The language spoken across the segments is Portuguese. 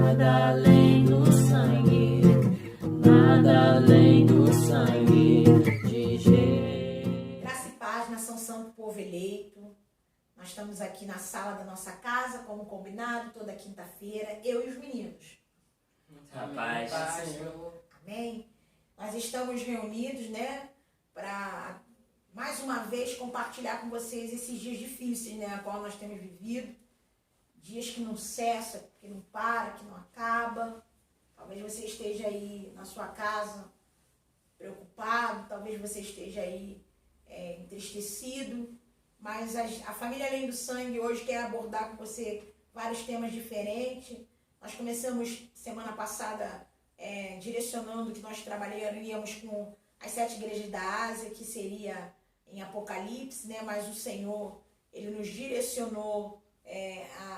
Nada além do sangue, nada além do sangue de Jesus. Graça e paz, nação santo, povo eleito. Nós estamos aqui na sala da nossa casa, como combinado, toda quinta-feira, eu e os meninos. Rapaz, Senhor. Amém? Nós estamos reunidos, né, para mais uma vez compartilhar com vocês esses dias difíceis, né, a qual nós temos vivido. Dias que não cessa, que não para, que não acaba. Talvez você esteja aí na sua casa preocupado, talvez você esteja aí entristecido, mas a família Além do Sangue hoje quer abordar com você vários temas diferentes. Nós começamos semana passada direcionando que nós trabalharíamos com as 7 igrejas da Ásia, que seria em Apocalipse, né? Mas o Senhor, Ele nos direcionou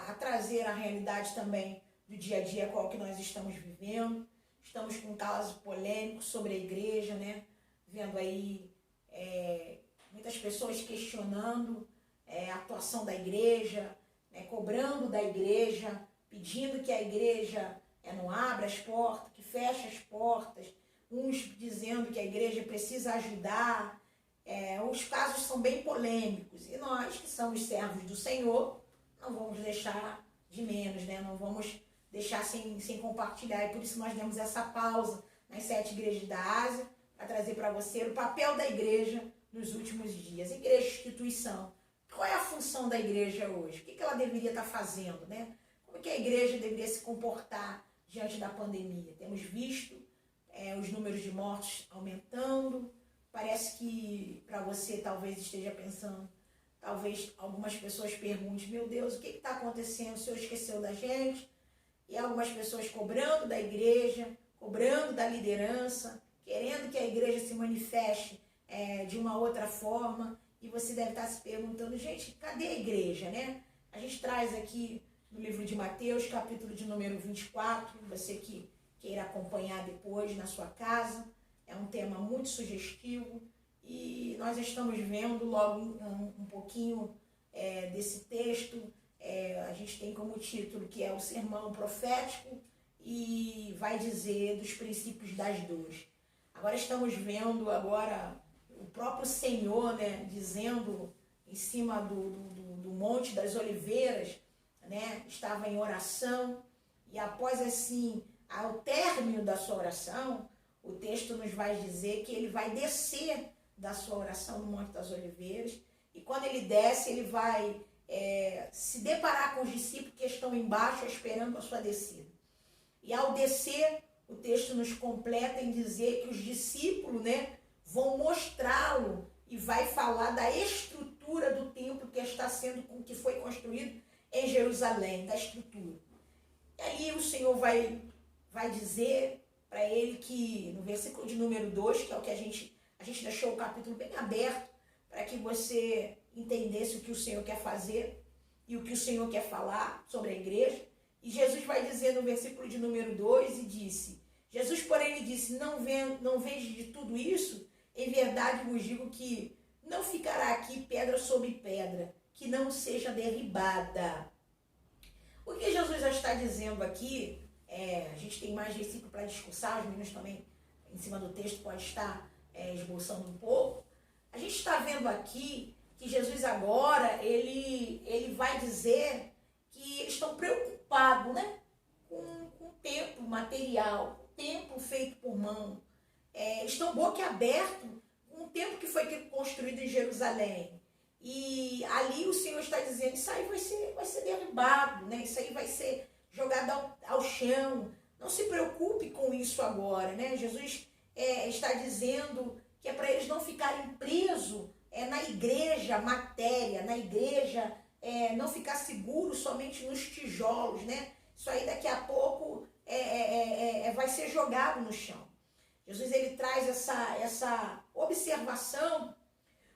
a trazer a realidade também do dia a dia, qual que nós estamos vivendo. Estamos com um caso polêmico sobre a igreja, né? Vendo aí muitas pessoas questionando a atuação da igreja, né? Cobrando da igreja, pedindo que a igreja não abra as portas, que feche as portas, uns dizendo que a igreja precisa ajudar. Os casos são bem polêmicos e nós, que somos servos do Senhor, não vamos deixar de menos, né? Não vamos deixar sem compartilhar. E por isso nós demos essa pausa nas 7 igrejas da Ásia, para trazer para você o papel da igreja nos últimos dias. Igreja, instituição. Qual é a função da igreja hoje? O que ela deveria estar fazendo, né? Como que a igreja deveria se comportar diante da pandemia? Temos visto os números de mortes aumentando. Parece que para você talvez esteja pensando, talvez algumas pessoas perguntem, meu Deus, o que está acontecendo? O Senhor esqueceu da gente? E algumas pessoas cobrando da igreja, cobrando da liderança, querendo que a igreja se manifeste de uma outra forma. E você deve estar se perguntando, gente, cadê a igreja, né? A gente traz aqui no livro de Mateus, capítulo de número 24, você que queira acompanhar depois na sua casa. É um tema muito sugestivo e nós estamos vendo logo um pouquinho desse texto. A gente tem como título que é o sermão profético e vai dizer dos princípios das dores. Agora estamos vendo o próprio Senhor, né, dizendo em cima do Monte das Oliveiras, né, estava em oração e após assim, ao término da sua oração, o texto nos vai dizer que ele vai descer da sua oração no Monte das Oliveiras e quando ele desce, ele vai se deparar com os discípulos que estão embaixo esperando a sua descida. E ao descer, o texto nos completa em dizer que os discípulos, né, vão mostrá-lo e vai falar da estrutura do templo que foi construído em Jerusalém, da estrutura. E ali o Senhor vai dizer para ele que, no versículo de número 2, que é o que a gente deixou o capítulo bem aberto, para que você entendesse o que o Senhor quer fazer e o que o Senhor quer falar sobre a igreja. E Jesus vai dizer no versículo de número 2, Jesus, porém, lhe disse, não vede de tudo isso? Em verdade vos digo que não ficará aqui pedra sobre pedra, que não seja derribada. O que Jesus já está dizendo aqui, a gente tem mais versículo para discursar, os meninos também, em cima do texto, pode estar esboçando um pouco. A gente está vendo aqui que Jesus agora, ele vai dizer que eles estão preocupados, né, com o templo material, o templo feito por mão. Estão boquiabertos com o templo que foi construído em Jerusalém. E ali o Senhor está dizendo, isso aí vai ser derribado, né? Isso aí vai ser jogado ao chão. Não se preocupe com isso agora, né? Jesus está dizendo que é para eles não ficarem presos na igreja matéria, na igreja não ficar seguro somente nos tijolos, né? Isso aí daqui a pouco vai ser jogado no chão. Jesus ele traz essa observação,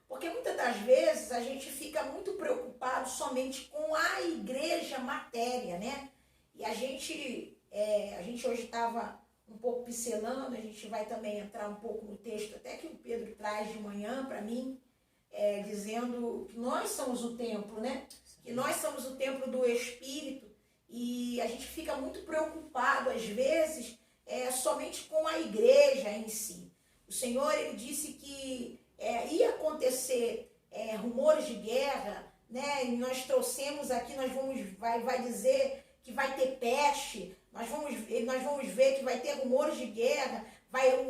porque muitas das vezes a gente fica muito preocupado somente com a igreja matéria, né? E a gente hoje estava um pouco pincelando, a gente vai também entrar um pouco no texto, até que o Pedro traz de manhã para mim, dizendo que nós somos o templo, né? Que nós somos o templo do Espírito E a gente fica muito preocupado, às vezes, somente com a igreja em si. O Senhor, ele disse que ia acontecer rumores de guerra, né? E nós trouxemos aqui, vai dizer que vai ter peste, nós vamos ver que vai ter rumores de guerra.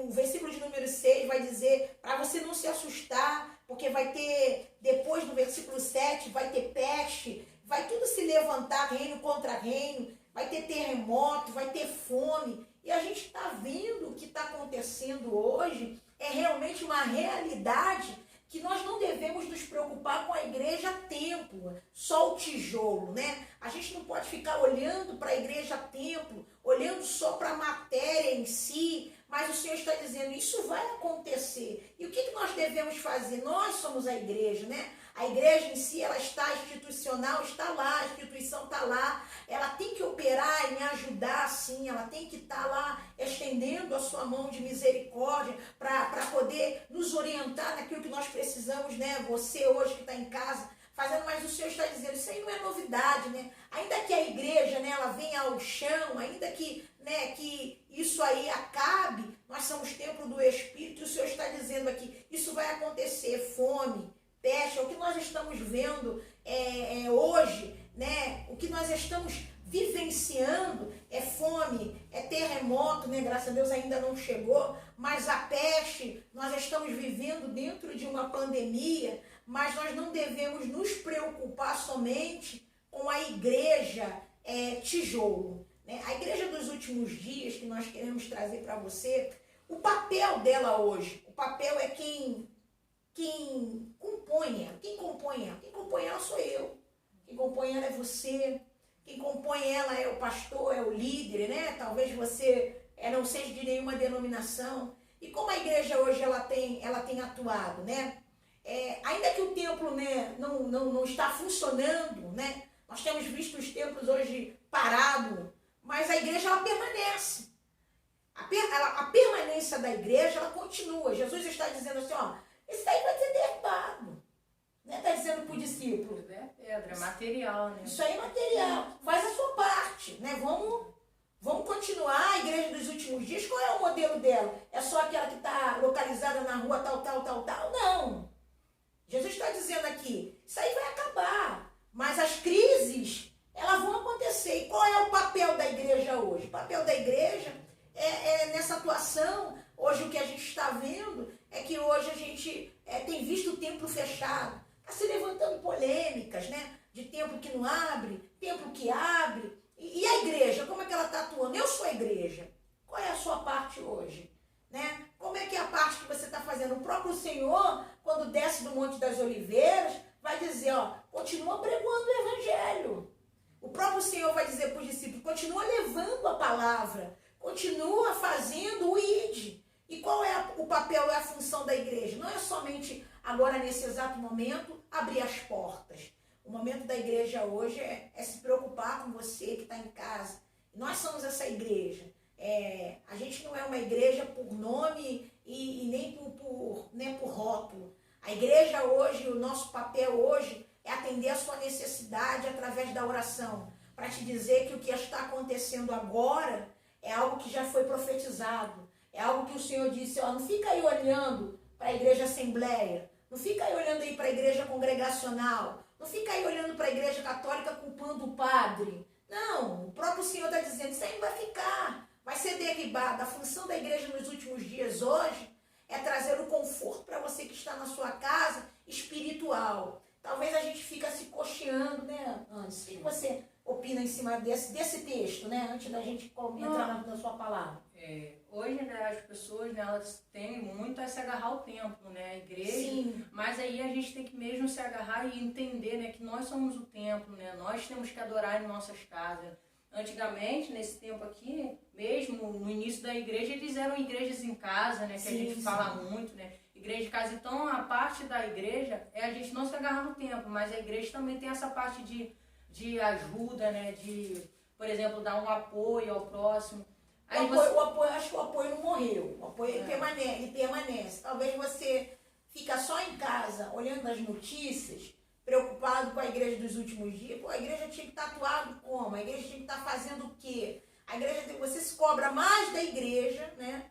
O versículo de número 6 vai dizer para você não se assustar, porque vai ter, depois do versículo 7, vai ter peste, vai tudo se levantar, reino contra reino, vai ter terremoto, vai ter fome. E a gente está vendo o que está acontecendo hoje, é realmente uma realidade que nós não devemos nos preocupar com a igreja templo, só o tijolo, né? A gente não pode ficar olhando para a igreja templo, olhando só para a matéria em si, mas o Senhor está dizendo, isso vai acontecer. E o que nós devemos fazer? Nós somos a igreja, né? A igreja em si, ela está institucional, está lá, a instituição está lá, ela tem que operar em ajudar, sim, ela tem que estar lá estendendo a sua mão de misericórdia para poder nos orientar naquilo que nós precisamos, né? Você hoje que está em casa fazendo, mas o Senhor está dizendo, isso aí não é novidade, né? Ainda que a igreja, né, ela venha ao chão, ainda que, né, que isso aí acabe, nós somos templo do Espírito, e o Senhor está dizendo aqui, isso vai acontecer, fome, peste, é o que nós estamos vendo hoje, né? O que nós estamos vivenciando é fome, é terremoto, né? Graças a Deus ainda não chegou, mas a peste, nós estamos vivendo dentro de uma pandemia, mas nós não devemos nos preocupar somente com a igreja tijolo, né? A igreja dos últimos dias que nós queremos trazer para você, o papel dela hoje, o papel é quem compõe ela. Quem compõe ela sou eu. Quem compõe ela é você. Quem compõe ela é o pastor, é o líder, né? Talvez você não seja de nenhuma denominação. E como a igreja hoje ela tem atuado, né? Ainda que o templo, né, não está funcionando, né? Nós temos visto os templos hoje parados, mas a igreja ela permanece. A permanência da igreja ela continua. Jesus está dizendo assim, ó, isso aí vai ser derrubado. Né? Está dizendo para o discípulo. Tudo é pedra, é material, né? Isso aí é material. Faz a sua parte, né? Vamos continuar a igreja dos últimos dias. Qual é o modelo dela? É só aquela que está localizada na rua tal? Não. Jesus está dizendo aqui, isso aí vai acabar. Mas as crises, elas vão acontecer. E qual é o papel da igreja hoje? O papel da igreja é nessa atuação. Hoje o que a gente está vendo é que hoje a gente tem visto o templo fechado. Está se levantando polêmicas, né? De templo que não abre, templo que abre. E a igreja, como é que ela está atuando? Eu sou a igreja. Qual é a sua parte hoje? Né? Como é que é a parte que você está fazendo? O próprio Senhor, quando desce do Monte das Oliveiras, vai dizer, ó, continua pregando o evangelho. O próprio Senhor vai dizer para os discípulos, continua levando a palavra, continua fazendo o id. E qual é o papel e a função da igreja? Não é somente agora, nesse exato momento, abrir as portas. O momento da igreja hoje é se preocupar com você que está em casa. Nós somos essa igreja. A gente não é uma igreja por nome e nem por rótulo. A igreja hoje, o nosso papel hoje é atender a sua necessidade através da oração. Para te dizer que o que está acontecendo agora é algo que já foi profetizado. É algo que o Senhor disse, ó, não fica aí olhando para a igreja assembleia, não fica aí olhando aí para a igreja congregacional, não fica aí olhando para a igreja católica culpando o padre. Não, o próprio Senhor está dizendo, isso aí vai ficar, vai ser derribado. A função da igreja nos últimos dias hoje é trazer o conforto para você que está na sua casa espiritual. Talvez a gente fica se cocheando, né, Anderson? O que você opina em cima desse texto, né? Antes da gente entrar na sua palavra. Hoje, né, as pessoas, né, elas têm muito a se agarrar ao templo, né, a igreja. Sim. Mas aí a gente tem que mesmo se agarrar e entender, né, que nós somos o templo, né? Nós temos que adorar em nossas casas. Antigamente, nesse tempo aqui, mesmo no início da igreja, eles eram igrejas em casa, né? Que Sim, a gente fala muito, né? Igreja de casa. Então, a parte da igreja é a gente não se agarrar no templo, mas a igreja também tem essa parte de ajuda, né? De, por exemplo, dar um apoio ao próximo. Aí O apoio, acho que o apoio não morreu. O apoio ele permanece. Talvez você fica só em casa olhando as notícias, preocupado com a igreja dos últimos dias. Pô, a igreja tinha que estar atuado como? A igreja tinha que estar fazendo o quê? A igreja, você se cobra mais da igreja, né?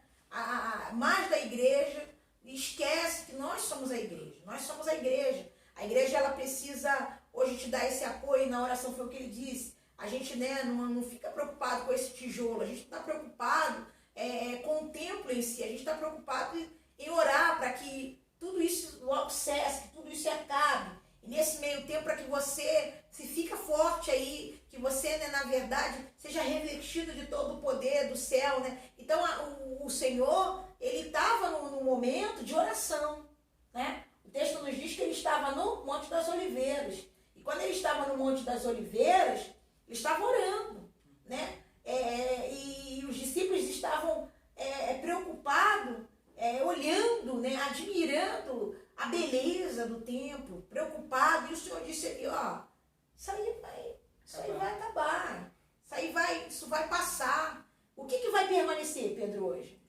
Mais da igreja, e esquece que nós somos a igreja. Nós somos a igreja. A igreja, ela precisa hoje te dar esse apoio. Na oração foi o que ele disse. A gente, né, não fica preocupado com esse tijolo. A gente está preocupado com o templo em si. A gente está preocupado em orar para que tudo isso logo cesse, que tudo isso acabe. E nesse meio tempo, para que você se fica forte aí, que você, né, na verdade, seja revestido de todo o poder do céu, né? Então, o Senhor, ele estava num momento de oração, né? O texto nos diz que ele estava no Monte das Oliveiras. E quando ele estava no Monte das Oliveiras, ele estava orando, né? E os discípulos estavam preocupados, olhando, né, admirando a beleza do templo, preocupado. E o Senhor disse ali, ó, isso aí vai acabar, isso vai passar. O que vai permanecer, Pedro, hoje?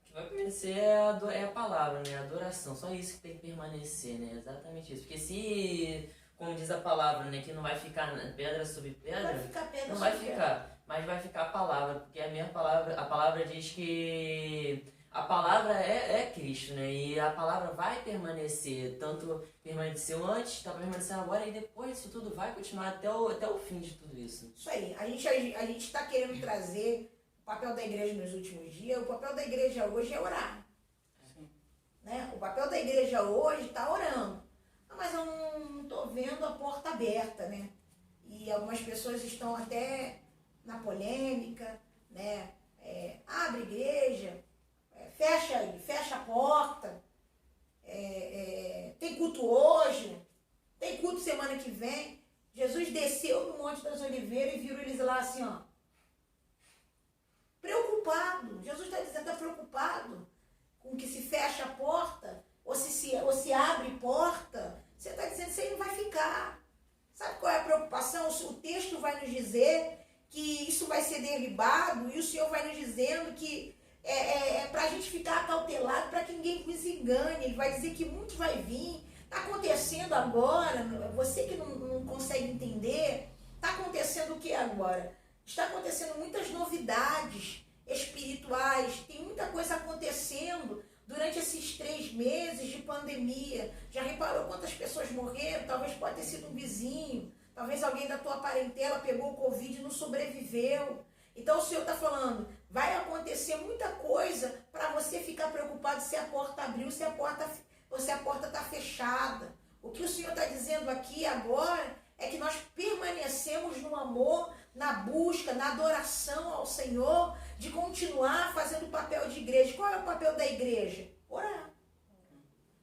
O que vai permanecer é a palavra, né? A adoração. Só isso que tem que permanecer, né? Exatamente isso. Porque se, como diz a palavra, né, que não vai ficar pedra sobre pedra, Não vai ficar pedra não sobre vai pedra. ficar. Mas vai ficar a palavra, porque a minha palavra, a palavra diz que a palavra é Cristo, né? E a palavra vai permanecer, tanto permaneceu antes, está permanecendo agora, e depois isso tudo vai continuar até o fim de tudo isso. Isso aí. A gente está querendo trazer o papel da igreja nos últimos dias. O papel da igreja hoje é orar. Sim. Né? O papel da igreja hoje está orando. Ah, mas eu não estou vendo a porta aberta, né? E algumas pessoas estão até na polêmica, né? Abre igreja, fecha a porta, tem culto hoje, tem culto semana que vem. Jesus desceu no Monte das Oliveiras e viu eles lá assim, ó, preocupado. Jesus está dizendo que está preocupado com que se fecha a porta ou se abre porta. Você está dizendo que isso aí não vai ficar. Sabe qual é a preocupação? O texto vai nos dizer que isso vai ser derribado, e o Senhor vai nos dizendo que para a gente ficar acautelado, para que ninguém nos engane. Ele vai dizer que muito vai vir. Está acontecendo agora, você que não consegue entender, está acontecendo o que agora? Está acontecendo muitas novidades espirituais, tem muita coisa acontecendo durante esses 3 meses de pandemia. Já reparou quantas pessoas morreram? Talvez pode ter sido um vizinho, talvez alguém da tua parentela pegou o Covid e não sobreviveu. Então o Senhor está falando, vai acontecer muita coisa para você ficar preocupado se a porta abriu, se a porta está fechada. O que o Senhor está dizendo aqui agora é que nós permanecemos no amor, na busca, na adoração ao Senhor, de continuar fazendo o papel de igreja. Qual é o papel da igreja? Orar.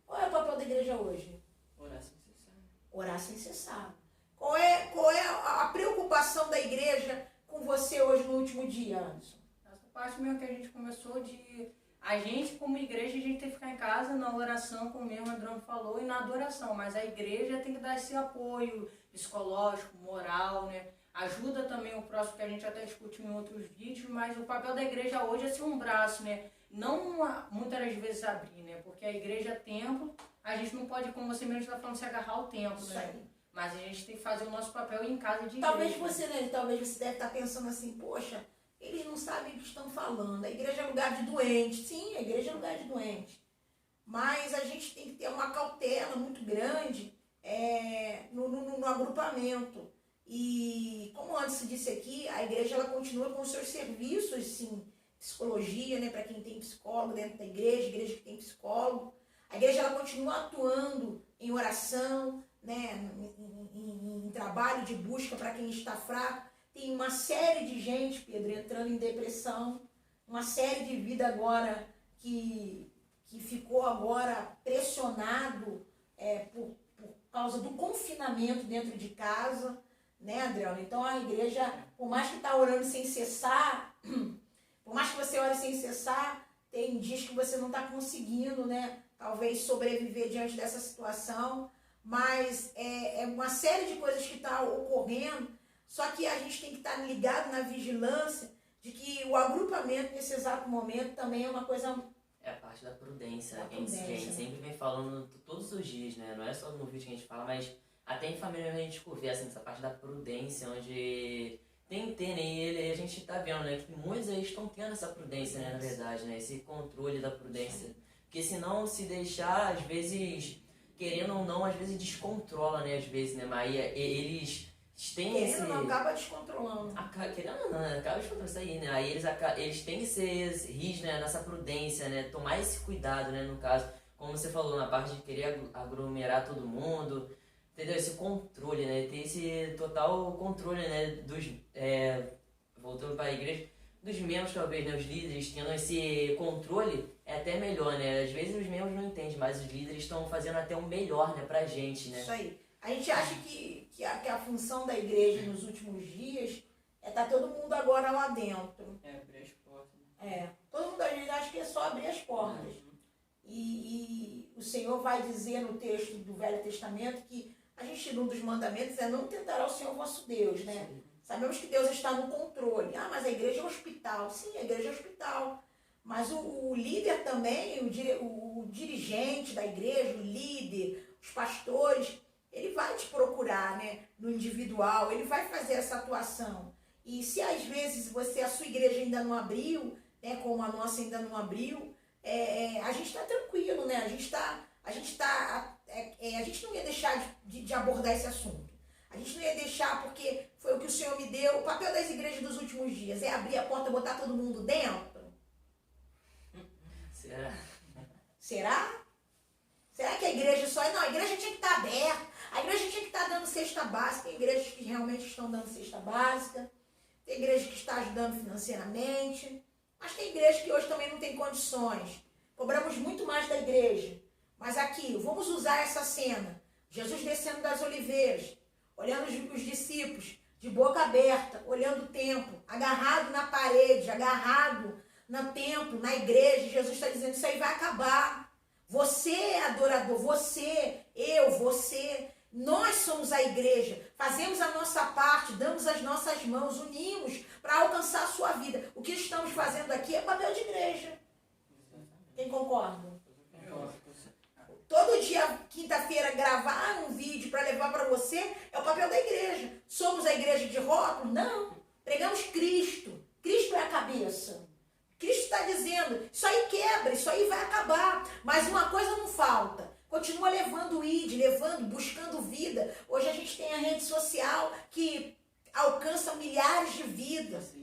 Qual é o papel da igreja hoje? Orar sem cessar. Orar sem cessar. Qual é a preocupação da igreja com você hoje no último dia, Anderson? Essa parte mesmo que a gente começou de... A gente, como igreja, a gente tem que ficar em casa na oração, como mesmo o Adriano falou, e na adoração. Mas a igreja tem que dar esse apoio psicológico, moral, né? Ajuda também o próximo, que a gente até discutiu em outros vídeos, mas o papel da igreja hoje é ser um braço, né? Não muitas das vezes abrir, né? Porque a igreja é templo, a gente não pode, como você mesmo está falando, se agarrar ao templo, Isso né? aí. Mas a gente tem que fazer o nosso papel em casa de Talvez igreja. você deve estar pensando assim, poxa, eles não sabem o que estão falando. A igreja é lugar de doente. Sim, a igreja é lugar de doente. Mas a gente tem que ter uma cautela muito grande no agrupamento. E como antes se disse aqui, a igreja ela continua com os seus serviços, sim, psicologia, né, para quem tem psicólogo dentro da igreja que tem psicólogo. A igreja ela continua atuando em oração, né, em trabalho de busca para quem está fraco. Tem uma série de gente, Pedro, entrando em depressão, uma série de vida agora que ficou agora pressionado por causa do confinamento dentro de casa, né, Adriano? Então a igreja, por mais que está orando sem cessar, por mais que você ore sem cessar, tem dias que você não está conseguindo, né, talvez sobreviver diante dessa situação, mas é uma série de coisas que está ocorrendo. Só que a gente tem que estar ligado na vigilância de que o agrupamento nesse exato momento também é uma coisa... É a parte da prudência, Da né? Que a gente prudência, sempre vem falando todos os dias, né? Não é só no vídeo que a gente fala, mas Até em família a gente conversa nessa parte da prudência, onde tem que ter, né? E a gente tá vendo, né? Que muitos aí estão tendo essa prudência, né? Na verdade, né? Esse controle da prudência. Porque senão, se deixar, às vezes, querendo ou não, às vezes descontrola, né? Às vezes, né? Mas eles têm esse... Querendo ou não, acaba descontrolando. Querendo ou não, né? Acaba descontrolando isso aí, né? Aí eles têm que ser rígidos, né? Nessa prudência, né? Tomar esse cuidado, né? No caso, como você falou, na parte de querer aglomerar todo mundo... Entendeu? Esse controle, né? Ter esse total controle, né? Voltando para a igreja, dos membros, talvez, né? Os líderes tendo esse controle é até melhor, né? Às vezes os membros não entendem, mas os líderes estão fazendo até um melhor, né? Pra gente, né? Isso aí. A gente acha que a função da igreja nos últimos dias é estar todo mundo agora lá dentro. Abrir as portas. Né? Todo mundo a gente acha que é só abrir as portas. E o Senhor vai dizer no texto do Velho Testamento que a gente, um dos mandamentos é não tentará o Senhor vosso Deus, né? Sim. Sabemos que Deus está no controle. Mas a igreja é um hospital. Sim, a igreja é um hospital. Mas o líder também, o dirigente da igreja, o líder, os pastores, ele vai te procurar, né? No individual, ele vai fazer essa atuação. E se às vezes a sua igreja ainda não abriu, né? Como a nossa ainda não abriu, a gente está tranquilo, né? A gente não ia deixar de abordar esse assunto. A gente não ia deixar porque foi o que o Senhor me deu. O papel das igrejas dos últimos dias é abrir a porta e botar todo mundo dentro? Será? Será? Será que a igreja só... Não, a igreja tinha que estar aberta. A igreja tinha que estar dando cesta básica. Tem igrejas que realmente estão dando cesta básica. Tem igreja que está ajudando financeiramente. Mas tem igreja que hoje também não tem condições. Cobramos muito mais da igreja. Mas aqui, vamos usar essa cena. Jesus descendo das oliveiras, olhando os discípulos, de boca aberta, olhando o templo, agarrado na parede, agarrado no templo, na igreja. Jesus está dizendo, isso aí vai acabar. Você é adorador, você, nós somos a igreja. Fazemos a nossa parte, damos as nossas mãos, unimos para alcançar a sua vida. O que estamos fazendo aqui é papel de igreja. Quem concorda? Todo dia, quinta-feira, gravar um vídeo para levar para você é o papel da igreja. Somos a igreja de rótulo? Não. Pregamos Cristo. Cristo é a cabeça. Cristo está dizendo, isso aí quebra, isso aí vai acabar. Mas uma coisa não falta. Continua levando o ID, buscando vida. Hoje a gente tem a rede social que alcança milhares de vidas.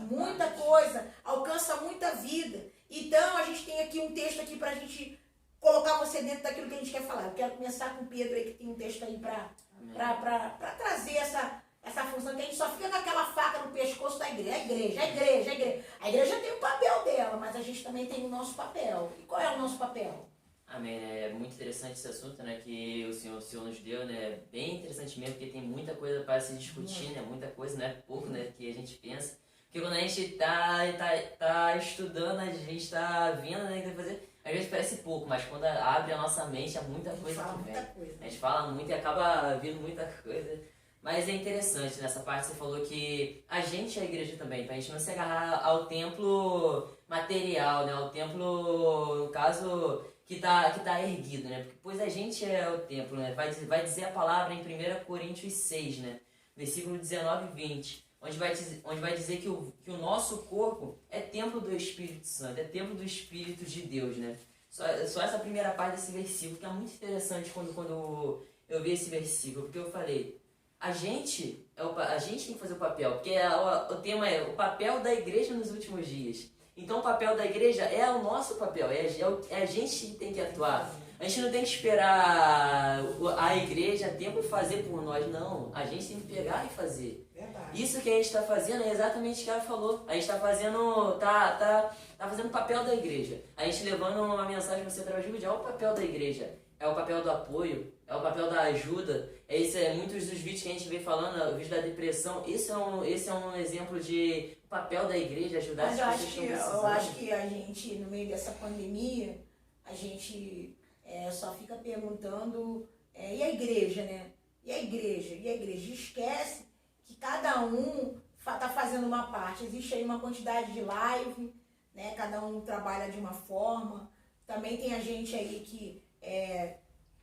Muita coisa, alcança muita vida. Então a gente tem aqui um texto aqui para a gente colocar você dentro daquilo que a gente quer falar. Eu quero começar com o Pedro aí, que tem um texto aí para trazer essa função, que a gente só fica com aquela faca no pescoço da igreja. A igreja. A igreja tem o papel dela, mas a gente também tem o nosso papel. E qual é o nosso papel? Amém, né? É muito interessante esse assunto, né, que o Senhor nos deu, né? Bem interessante mesmo, porque tem muita coisa para se discutir, né? Muita coisa, não é pouco, né, que a gente pensa. Porque quando a gente tá estudando, a gente tá vendo, né, o que vai fazer, às vezes parece pouco, mas quando abre a nossa mente, é muita coisa que vem. A gente fala muito e acaba vindo muita coisa. Mas é interessante, nessa parte você falou que a gente é a igreja também, pra gente não se agarrar ao templo material, né? Ao templo, no caso, que tá erguido, né? Porque, pois a gente é o templo, né? Vai dizer a palavra em 1 Coríntios 6, né? Versículo 19 e 20. Onde vai dizer que o nosso corpo é templo do Espírito Santo, é templo do Espírito de Deus, né? Só essa primeira parte desse versículo, que é muito interessante quando eu vi esse versículo, porque eu falei, a gente tem que fazer o papel, porque o tema é o papel da igreja nos últimos dias. Então o papel da igreja é o nosso papel, é a gente que tem que atuar. A gente não tem que esperar a igreja, tempo fazer por nós, não. A gente tem que pegar e fazer. Verdade. Isso que a gente está fazendo é exatamente o que ela falou. A gente está fazendo, tá fazendo o papel da igreja. A gente levando uma mensagem para você através de vídeo, é o papel da igreja. É o papel do apoio, é o papel da ajuda. Muitos dos vídeos que a gente vem falando, o vídeo da depressão, esse é um exemplo de papel da igreja, ajudar as pessoas que estão precisando. Eu acho que a gente, no meio dessa pandemia, a gente só fica perguntando, e a igreja, né? E a igreja? Esquece que cada um está fazendo uma parte. Existe aí uma quantidade de live, né? Cada um trabalha de uma forma. Também tem a gente aí que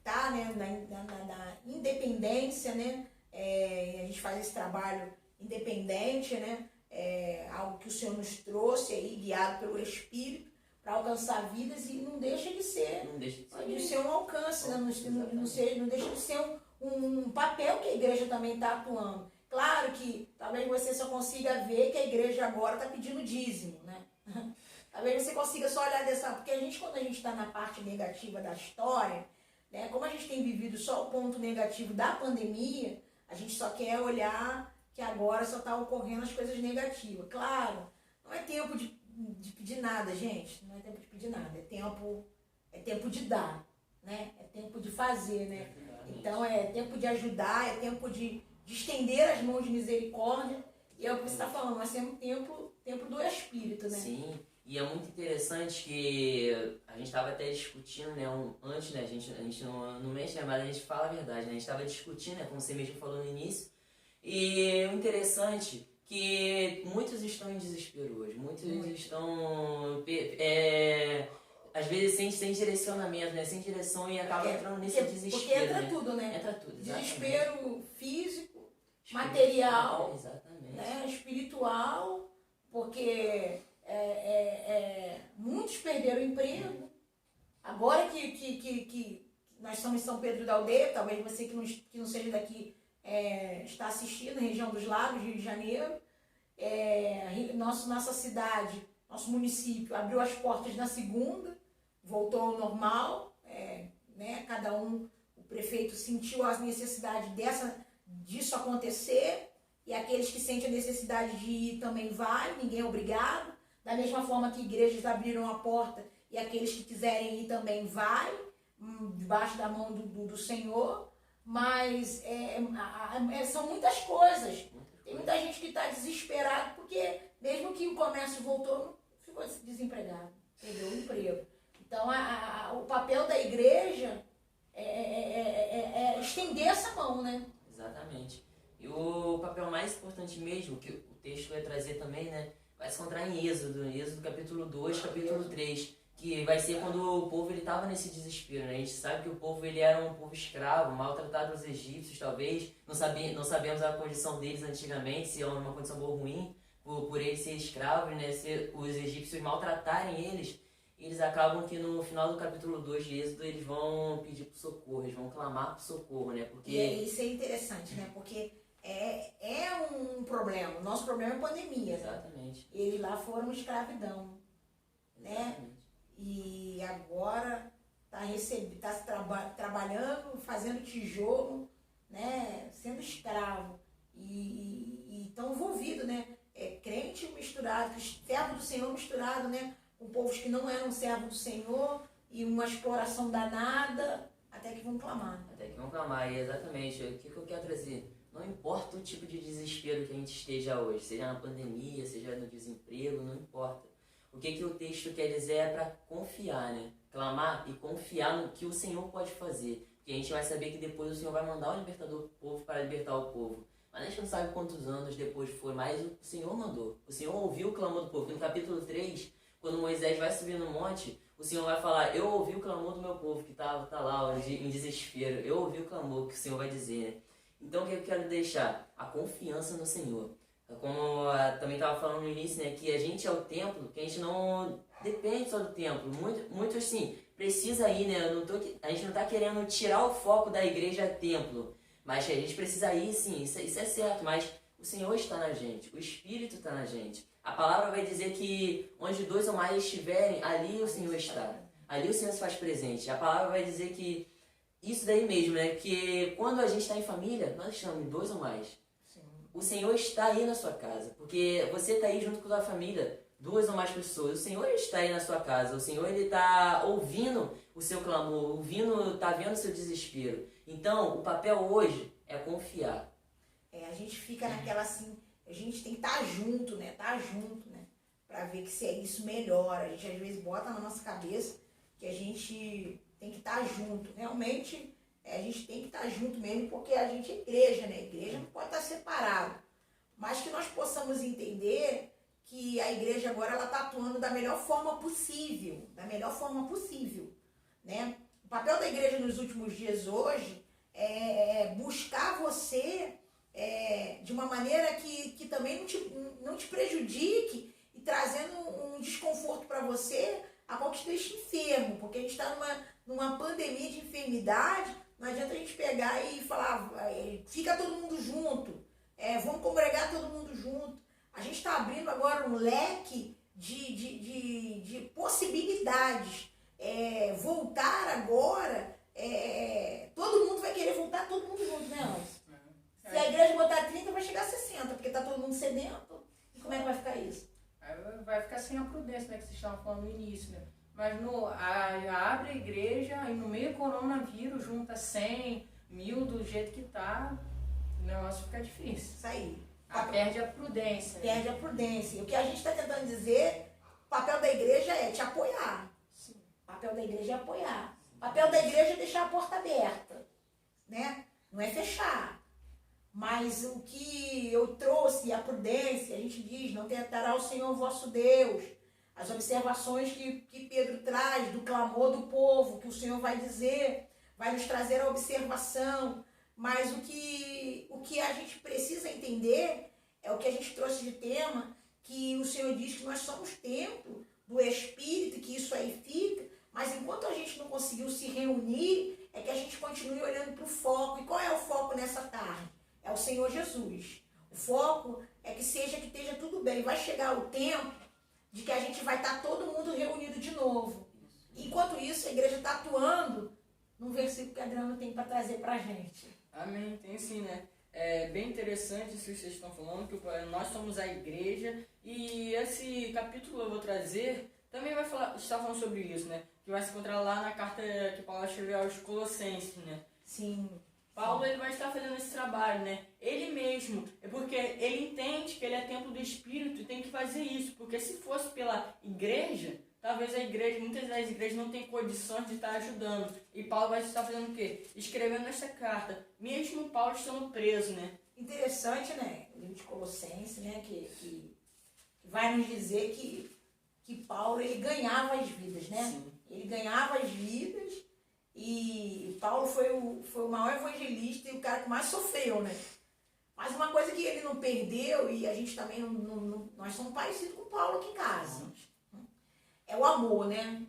tá, né, na independência, né? A gente faz esse trabalho independente, né? Algo que o Senhor nos trouxe aí, guiado pelo Espírito, para alcançar vidas, e não deixa de ser, um alcance, né? Não deixa de ser um papel que a igreja também está atuando. Claro que talvez você só consiga ver que a igreja agora está pedindo dízimo, né? Talvez você consiga só olhar dessa... Porque quando a gente está na parte negativa da história, né? Como a gente tem vivido só o ponto negativo da pandemia, a gente só quer olhar que agora só está ocorrendo as coisas negativas. Claro, não é tempo de pedir nada, gente. Não é tempo de pedir nada. É tempo de dar, né? É tempo de fazer, né? Então é tempo de ajudar, é tempo de estender as mãos de misericórdia. E é o que você está falando, nós temos tempo do Espírito, né? Sim, e é muito interessante que a gente estava até discutindo, né, antes, né, a gente não mexe, né, mas a gente fala a verdade, né, a gente estava discutindo, né, como você mesmo falou no início, e o interessante que muitos estão em desespero hoje, muitos estão, às vezes sem direcionamento, né, sem direção, e acabam entrando nesse desespero. Porque entra tudo, né? Entra tudo, exatamente. Desespero físico, material, exatamente, né, espiritual, porque muitos perderam o emprego. Agora que nós estamos em São Pedro da Aldeia, talvez você que não seja daqui está assistindo, região dos Lagos, Rio de Janeiro, nossa cidade, nosso município abriu as portas na segunda, voltou ao normal, né, o prefeito sentiu a necessidade disso acontecer, e aqueles que sentem a necessidade de ir também vai, ninguém é obrigado. Da mesma forma que igrejas abriram a porta, e aqueles que quiserem ir também vai, debaixo da mão do Senhor. Mas são muitas coisas. Tem muita gente que está desesperada, porque mesmo que o comércio voltou, ficou desempregado, perdeu o emprego. Então o papel da igreja é estender essa mão, né? Exatamente. E o papel mais importante mesmo, que o texto vai trazer também, né? Vai se encontrar em Êxodo capítulo 2, capítulo 3, que vai ser quando o povo estava nesse desespero, né? A gente sabe que o povo ele era um povo escravo, maltratado pelos egípcios, talvez. Não sabemos a condição deles antigamente, se é uma condição boa ou ruim, por eles serem escravos, né? Os egípcios maltratarem eles acabam que no final do capítulo 2 de Êxodo eles vão pedir por socorro, eles vão clamar por socorro, né? Porque... E isso é interessante, né? Porque é um problema. O nosso problema é a pandemia. Exatamente. Né? Eles lá foram escravidão, né? E agora está trabalhando, fazendo tijolo, né? Sendo escravo. E estão envolvidos, né? Crente misturado, servo do Senhor misturado, né? Com povos que não eram servos do Senhor, e uma exploração danada, até que vão clamar. E exatamente. O que eu quero trazer? Não importa o tipo de desespero que a gente esteja hoje, seja na pandemia, seja no desemprego, não importa. O que o texto quer dizer é para confiar, né? Clamar e confiar no que o Senhor pode fazer. Porque a gente vai saber que depois o Senhor vai mandar o libertador do povo para libertar o povo. Mas a gente não sabe quantos anos depois foi, mas o Senhor mandou. O Senhor ouviu o clamor do povo. No capítulo 3, quando Moisés vai subir no monte, o Senhor vai falar: eu ouvi o clamor do meu povo que tá lá em desespero. Eu ouvi o clamor que o Senhor vai dizer, né? Então o que eu quero deixar? A confiança no Senhor. Como também estava falando no início, né, que a gente é o templo, que a gente não depende só do templo. Muito assim, precisa ir, né? A gente não está querendo tirar o foco da igreja templo, mas a gente precisa ir, sim, isso é certo, mas o Senhor está na gente, o Espírito está na gente. A palavra vai dizer que onde 2 ou mais estiverem, ali o Senhor está. Ali o Senhor se faz presente. A palavra vai dizer que isso daí mesmo, né? Que quando a gente está em família, nós estamos em 2 ou mais. Sim. O Senhor está aí na sua casa, porque você está aí junto com a sua família, 2 ou mais pessoas. O Senhor está aí na sua casa. O Senhor ele está ouvindo o seu clamor, está vendo o seu desespero. Então, o papel hoje é confiar. A gente fica naquela assim, a gente tem que estar junto, né? Para ver que se isso melhora. A gente às vezes bota na nossa cabeça que a gente tem que estar junto. Realmente, a gente tem que estar junto mesmo, porque a gente é igreja, né? A igreja não pode estar separado. Mas que nós possamos entender que a igreja agora ela está atuando da melhor forma possível, né? O papel da igreja nos últimos dias hoje é buscar você de uma maneira que também não te prejudique e trazendo um desconforto para você a qual te deixa enfermo, porque a gente está numa pandemia de enfermidade. Não adianta a gente pegar e falar, fica todo mundo junto, vamos congregar todo mundo junto. A gente está abrindo agora um leque de possibilidades. Voltar agora, todo mundo vai querer voltar todo mundo junto, né, Anderson? Se a igreja botar 30, vai chegar a 60, porque está todo mundo sedento. E como é que vai ficar isso? Vai ficar sem a prudência, né, que vocês estavam falando no início, né? Mas abre a igreja e no meio do coronavírus junta 100, 1000 do jeito que tá, o negócio fica difícil. Isso aí. Perde a prudência. Perde a prudência. E o que a gente está tentando dizer, o papel da igreja é te apoiar. Sim. O papel da igreja é apoiar. O papel da igreja é deixar a porta aberta, né? Não é fechar. Mas o que eu trouxe, a prudência, a gente diz, não tentará o Senhor vosso Deus. As observações que Pedro traz do clamor do povo, que o Senhor vai dizer, vai nos trazer a observação. Mas o que a gente precisa entender é o que a gente trouxe de tema, que o Senhor diz que nós somos templo do Espírito, que isso aí fica, mas enquanto a gente não conseguiu se reunir, é que a gente continue olhando para o foco. E qual é o foco nessa tarde? É o Senhor Jesus. O foco é que esteja tudo bem. Vai chegar o tempo de que a gente vai estar todo mundo reunido de novo. Enquanto isso, a igreja está atuando num versículo que a Adriana tem para trazer para a gente. Amém, tem sim, né? É bem interessante isso que vocês estão falando, que nós somos a igreja, e esse capítulo eu vou trazer, também estar falando sobre isso, né? Que vai se encontrar lá na carta que Paulo escreveu aos Colossenses, né? Sim. Paulo ele vai estar fazendo esse trabalho, né? Ele mesmo, porque ele entende que ele é templo do Espírito e tem que fazer isso, porque se fosse pela igreja, talvez muitas das igrejas não tenham condições de estar ajudando. E Paulo vai estar fazendo o quê? Escrevendo essa carta, mesmo Paulo estando preso, né? Interessante, né? O livro de Colossenses, né? Que vai nos dizer que Paulo ele ganhava as vidas, né? Sim. Ele ganhava as vidas e Paulo foi o maior evangelista e o cara que mais sofreu, né? Mas uma coisa que ele não perdeu, e a gente também nós somos parecidos com Paulo aqui em casa, é o amor, né?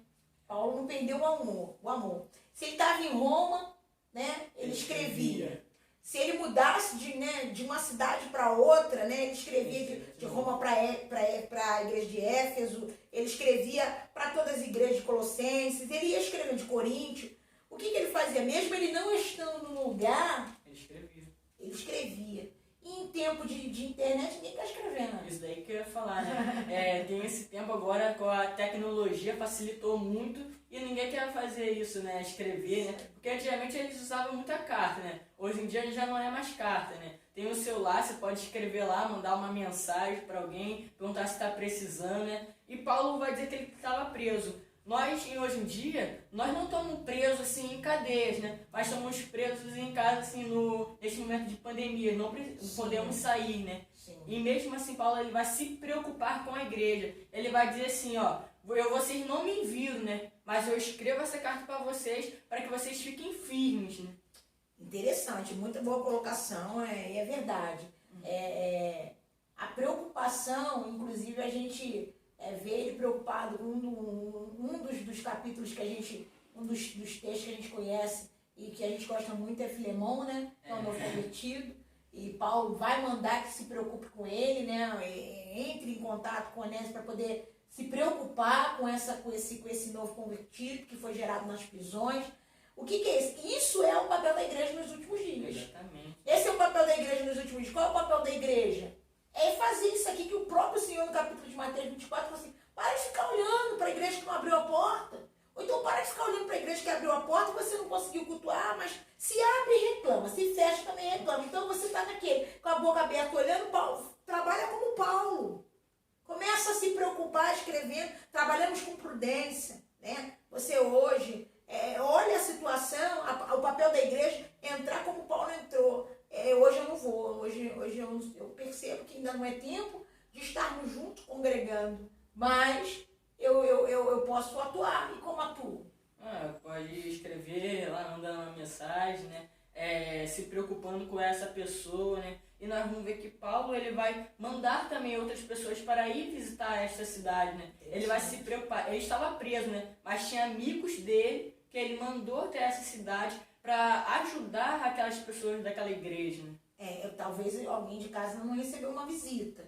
Paulo não perdeu o amor. Se ele estava em Roma, né? Ele escrevia. Se ele mudasse de uma cidade para outra, né? Ele escrevia de Roma para a igreja de Éfeso, ele escrevia para todas as igrejas de Colossenses, ele ia escrevendo de Coríntio. O que ele fazia? Mesmo ele não estando no lugar, ele escrevia. E em tempo de internet, ninguém está escrevendo. Isso daí que eu ia falar, né? Tem esse tempo agora com a tecnologia, facilitou muito e ninguém quer fazer isso, né? Escrever, né? Porque antigamente eles usavam muita carta, né? Hoje em dia já não é mais carta, né? Tem o celular, você pode escrever lá, mandar uma mensagem para alguém, perguntar se está precisando, né? E Paulo vai dizer que ele estava preso. Nós, hoje em dia, nós não estamos presos assim em cadeias, né? Mas estamos presos em casa, assim, nesse momento de pandemia. Não podemos sair, né? Sim. E mesmo assim, Paulo ele vai se preocupar com a igreja. Ele vai dizer assim, ó, vocês não me viram, né? Mas eu escrevo essa carta para vocês, para que vocês fiquem firmes, né? Interessante, muita boa colocação, e é verdade. A preocupação, inclusive, a gente vê ele preocupado, um dos capítulos que a gente, um dos textos que a gente conhece e que a gente gosta muito é Filemão, né? Que é o novo convertido. E Paulo vai mandar que se preocupe com ele, né? Entre em contato com Onésimo para poder se preocupar com esse novo convertido que foi gerado nas prisões. O que é isso? Isso é o papel da igreja nos últimos dias. Exatamente. Esse é o papel da igreja nos últimos dias. Qual é o papel da igreja? É fazer isso aqui que o próprio Senhor, no capítulo de Mateus 24, falou assim: para de ficar olhando para a igreja que não abriu a porta. Ou então para de ficar olhando para a igreja que abriu a porta e você não conseguiu cultuar, mas se abre, reclama. Se fecha, também reclama. Então você está com a boca aberta olhando, Paulo, trabalha como Paulo. Começa a se preocupar escrevendo. Trabalhamos com prudência, né? Você hoje olha a situação, o papel da igreja é entrar como Paulo entrou. Hoje eu não vou, hoje eu percebo que ainda não é tempo de estarmos juntos congregando, mas eu posso atuar. E como atuo? Pode escrever lá, mandando uma mensagem, né? Se preocupando com essa pessoa, né? E nós vamos ver que Paulo, ele vai mandar também outras pessoas para ir visitar esta cidade, né? Ele vai se preocupar. Ele estava preso, né? Mas tinha amigos dele que ele mandou até essa cidade para ajudar aquelas pessoas daquela igreja, né? Talvez alguém de casa não recebeu uma visita,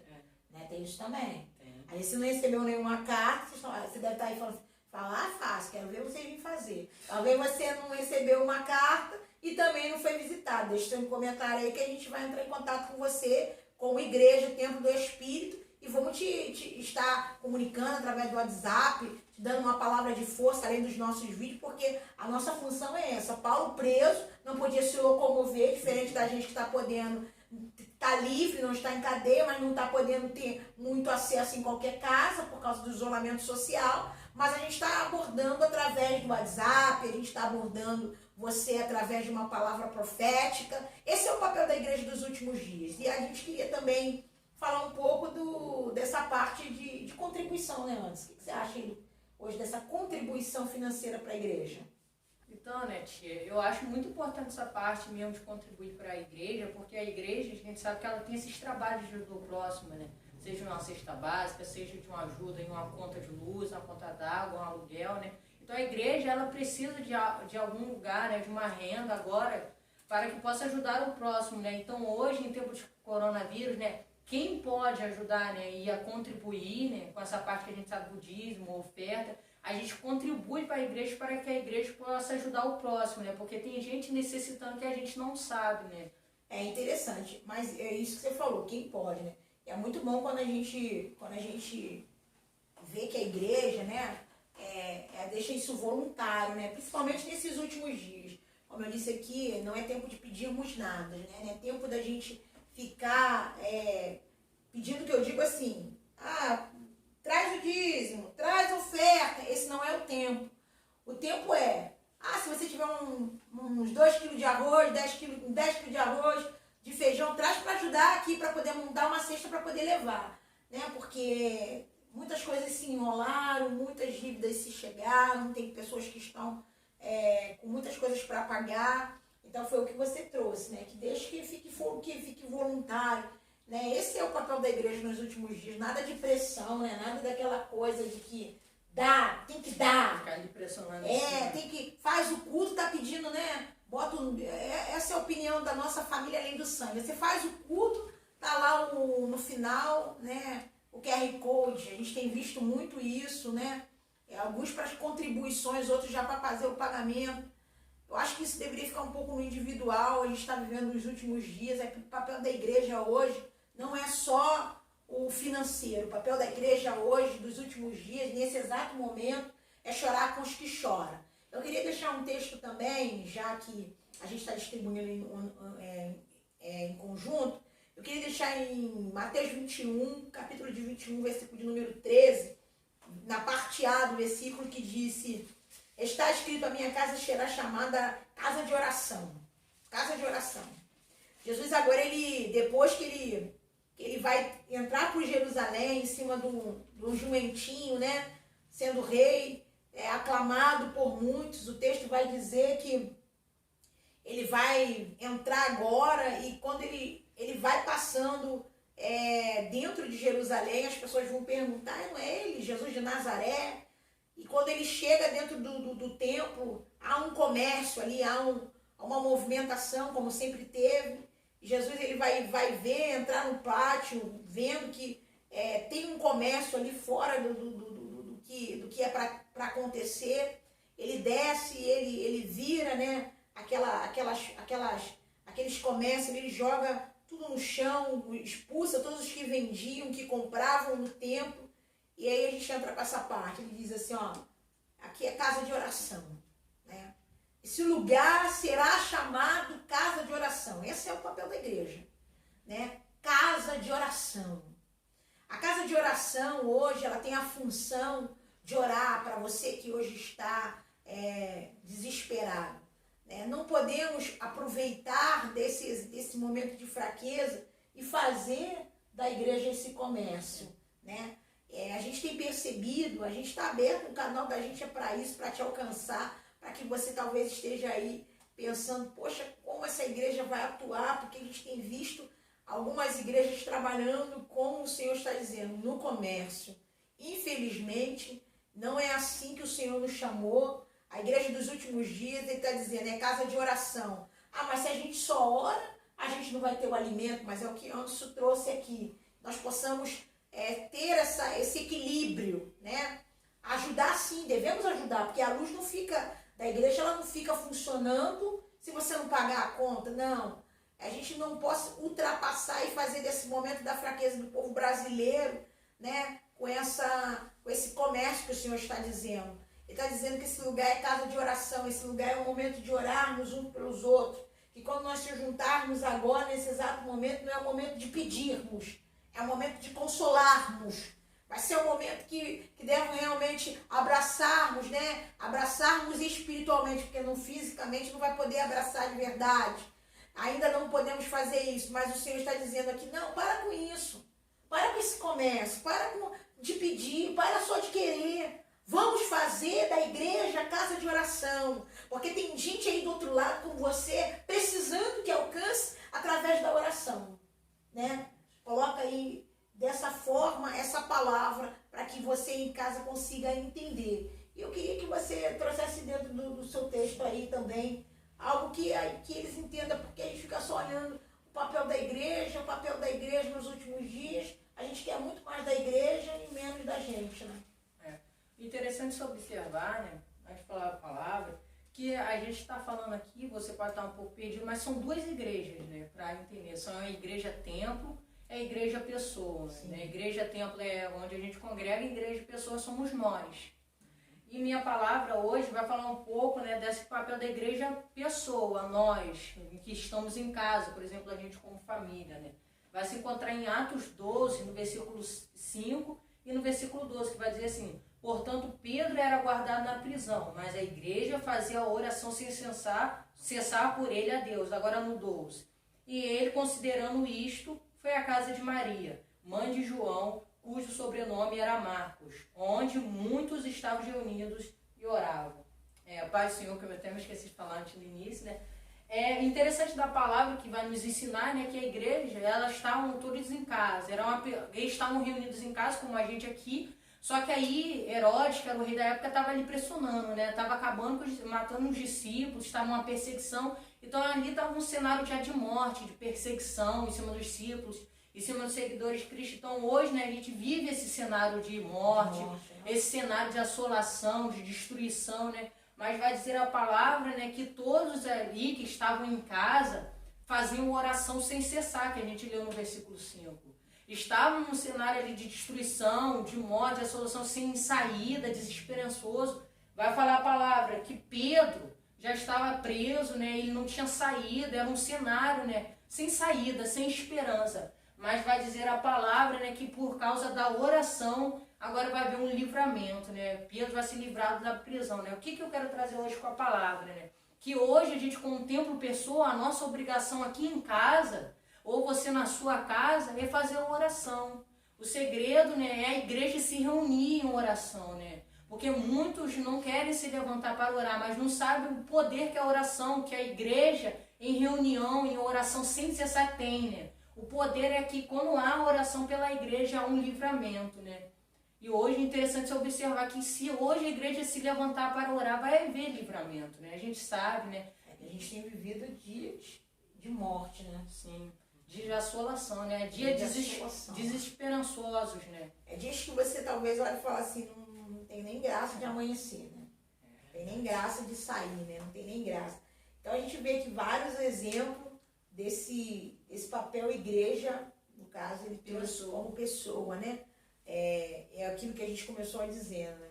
né? Tem isso também. Aí se não recebeu nenhuma carta, você deve estar aí falando assim, falar fácil, quero ver vocês virem fazer. Talvez você não recebeu uma carta e também não foi visitado. Deixa seu comentário aí que a gente vai entrar em contato com você, como igreja, Templo do Espírito, e vamos te estar comunicando através do WhatsApp, te dando uma palavra de força além dos nossos vídeos, porque a nossa função é essa. Paulo preso, não podia se locomover, diferente da gente que está podendo, está livre, não está em cadeia, mas não está podendo ter muito acesso em qualquer casa por causa do isolamento social. Mas a gente está abordando através do WhatsApp, a gente está abordando você através de uma palavra profética. Esse é o papel da igreja dos últimos dias. E a gente queria também falar um pouco dessa parte de contribuição, né, Anderson? O que você acha aí hoje dessa contribuição financeira para a igreja? Então, né, tia, eu acho muito importante essa parte mesmo de contribuir para a igreja, porque a igreja, a gente sabe que ela tem esses trabalhos do próximo, né? Seja uma cesta básica, seja de uma ajuda em uma conta de luz, uma conta d'água, um aluguel, né? Então a igreja, ela precisa de algum lugar, né, de uma renda agora, para que possa ajudar o próximo, né? Então hoje, em tempo de coronavírus, né, quem pode ajudar, né, e a contribuir, né, com essa parte que a gente sabe do dízimo, oferta, a gente contribui para a igreja para que a igreja possa ajudar o próximo, né? Porque tem gente necessitando que a gente não sabe, né? É interessante, mas é isso que você falou, quem pode, né? É muito bom quando a gente vê que a igreja, né, deixa isso voluntário, né? Principalmente nesses últimos dias. Como eu disse aqui, não é tempo de pedirmos nada, né? Não é tempo da gente ficar pedindo, que eu digo assim, traz o dízimo, traz a oferta. Esse não é o tempo. O tempo se você tiver uns 2 kg de arroz, 10 kg de arroz, de feijão, traz para ajudar aqui, para poder montar uma cesta para poder levar, né? Porque muitas coisas se enrolaram, muitas dívidas se chegaram, tem pessoas que estão com muitas coisas para pagar. Então foi o que você trouxe, né? Que deixe que fique voluntário, né? Esse é o papel da igreja nos últimos dias, nada de pressão, né? Nada daquela coisa de que tem que dar. Ficar ali pressionando. Tem que, faz o culto, tá pedindo, né? Essa é a opinião da nossa família além do sangue. Você faz o culto, tá lá no final, né? O QR Code, a gente tem visto muito isso, né? Alguns para as contribuições, outros já para fazer o pagamento. Eu acho que isso deveria ficar um pouco no individual. A gente está vivendo nos últimos dias. O papel da igreja hoje não é só o financeiro. O papel da igreja hoje, dos últimos dias, nesse exato momento, é chorar com os que choram. Eu queria deixar um texto também, já que a gente está distribuindo em conjunto. Eu queria deixar em Mateus 21, capítulo de 21, versículo de número 13, na parte A do versículo, que disse: está escrito, a minha casa será chamada casa de oração. Casa de oração. Jesus agora, depois que ele vai entrar por Jerusalém, em cima do jumentinho, né, sendo rei, aclamado por muitos, o texto vai dizer que ele vai entrar agora, e quando ele vai passando dentro de Jerusalém, as pessoas vão perguntar, não é ele, Jesus de Nazaré? E quando ele chega dentro do templo, há um comércio ali, há uma movimentação, como sempre teve. Jesus ele vai ver, entrar no pátio, vendo que tem um comércio ali fora do que é para acontecer. Ele desce, ele vira, né, aqueles comércios, ele joga tudo no chão, expulsa todos os que vendiam, que compravam no templo. E aí a gente entra com essa parte, ele diz assim, aqui é casa de oração, né? Esse lugar será chamado casa de oração. Esse é o papel da igreja, né? Casa de oração. A casa de oração hoje, ela tem a função de orar para você que hoje está desesperado, né? Não podemos aproveitar desse momento de fraqueza e fazer da igreja esse comércio, né? A gente tem percebido, a gente está aberto, o canal da gente é para isso, para te alcançar, para que você talvez esteja aí pensando, poxa, como essa igreja vai atuar, porque a gente tem visto algumas igrejas trabalhando, como o Senhor está dizendo, no comércio. Infelizmente, não é assim que o Senhor nos chamou. A igreja dos últimos dias, ele está dizendo, é casa de oração. Ah, mas se a gente só ora, a gente não vai ter o alimento, mas é o que Anderson trouxe aqui. Nós possamos ter esse equilíbrio, né? Ajudar sim, devemos ajudar, porque a luz não fica, da igreja ela não fica funcionando se você não pagar a conta, não. A gente não pode ultrapassar e fazer desse momento da fraqueza do povo brasileiro, né? Com esse comércio que o Senhor está dizendo. Ele está dizendo que esse lugar é casa de oração, esse lugar é um momento de orarmos uns pelos outros. Que quando nós se juntarmos agora, nesse exato momento, não é o momento de pedirmos, é o momento de consolarmos. Vai ser um momento que devemos realmente abraçarmos, né? Abraçarmos espiritualmente, porque não fisicamente não vai poder abraçar de verdade. Ainda não podemos fazer isso, mas o Senhor está dizendo aqui, não, para com isso. Para com esse comércio, de pedir, para só de querer. Vamos fazer da igreja casa de oração, porque tem gente aí do outro lado com você, precisando que alcance através da oração, né? Coloca aí dessa forma essa palavra para que você em casa consiga entender. Eu queria que você trouxesse dentro do seu texto aí também algo que eles entendam, porque a gente fica só olhando o papel da igreja nos últimos dias. A gente quer muito mais da igreja e menos da gente, né? Interessante se observar, né, antes de falar a palavra, que a gente está falando aqui, você pode estar um pouco perdido, mas são duas igrejas, né, para entender. São a igreja templo e a igreja pessoa. Né? A igreja templo é onde a gente congrega, e a igreja pessoa somos nós. E minha palavra hoje vai falar um pouco, né, desse papel da igreja pessoa, nós, que estamos em casa, por exemplo, a gente como família, né. Vai se encontrar em Atos 12, no versículo 5 e no versículo 12, que vai dizer assim: portanto, Pedro era guardado na prisão, mas a igreja fazia a oração sem cessar por ele a Deus. Agora no 12. E ele, considerando isto, foi à casa de Maria, mãe de João, cujo sobrenome era Marcos, onde muitos estavam reunidos e oravam. Pai do Senhor, que eu até me esqueci de falar antes do início, né? É interessante da palavra que vai nos ensinar, né, que a igreja, elas estavam todos em casa, eles estavam reunidos em casa, como a gente aqui. Só que aí Herodes, que era o rei da época, estava ali pressionando, né? Estava acabando, matando os discípulos, estava uma perseguição. Então ali estava um cenário já de morte, de perseguição em cima dos discípulos, em cima dos seguidores de Cristo. Então hoje, né, a gente vive esse cenário de morte, esse cenário de assolação, de destruição, né? Mas vai dizer a palavra, né, que todos ali que estavam em casa faziam oração sem cessar, que a gente leu no versículo 5. Estavam num cenário ali de destruição, de morte, de assolação sem saída, desesperançoso. Vai falar a palavra que Pedro já estava preso, né? Ele não tinha saída, era um cenário, né, sem saída, sem esperança. Mas vai dizer a palavra, né, que por causa da oração, agora vai haver um livramento, né? Pedro vai se livrar da prisão, né? O que eu quero trazer hoje com a palavra, né? Que hoje a gente contempla pessoa, a nossa obrigação aqui em casa, ou você na sua casa, é fazer uma oração. O segredo, né, é a igreja se reunir em oração, né? Porque muitos não querem se levantar para orar, mas não sabem o poder que a oração, que a igreja em reunião, em oração sem cessar tem, né? O poder é que quando há oração pela igreja, há um livramento, né? E hoje é interessante se observar que se hoje a igreja se levantar para orar, vai haver livramento, né? A gente sabe, né? A gente tem vivido dias de morte, né? Sim. Dias de assolação, né? Dias desesperançosos, né? É dias que você talvez olhe e fala assim, não tem nem graça de amanhecer, né? Não tem nem graça de sair, né? Não tem nem graça. Então a gente vê que vários exemplos desse papel igreja, no caso, ele trouxe como pessoa, né? É aquilo que a gente começou a dizer, né?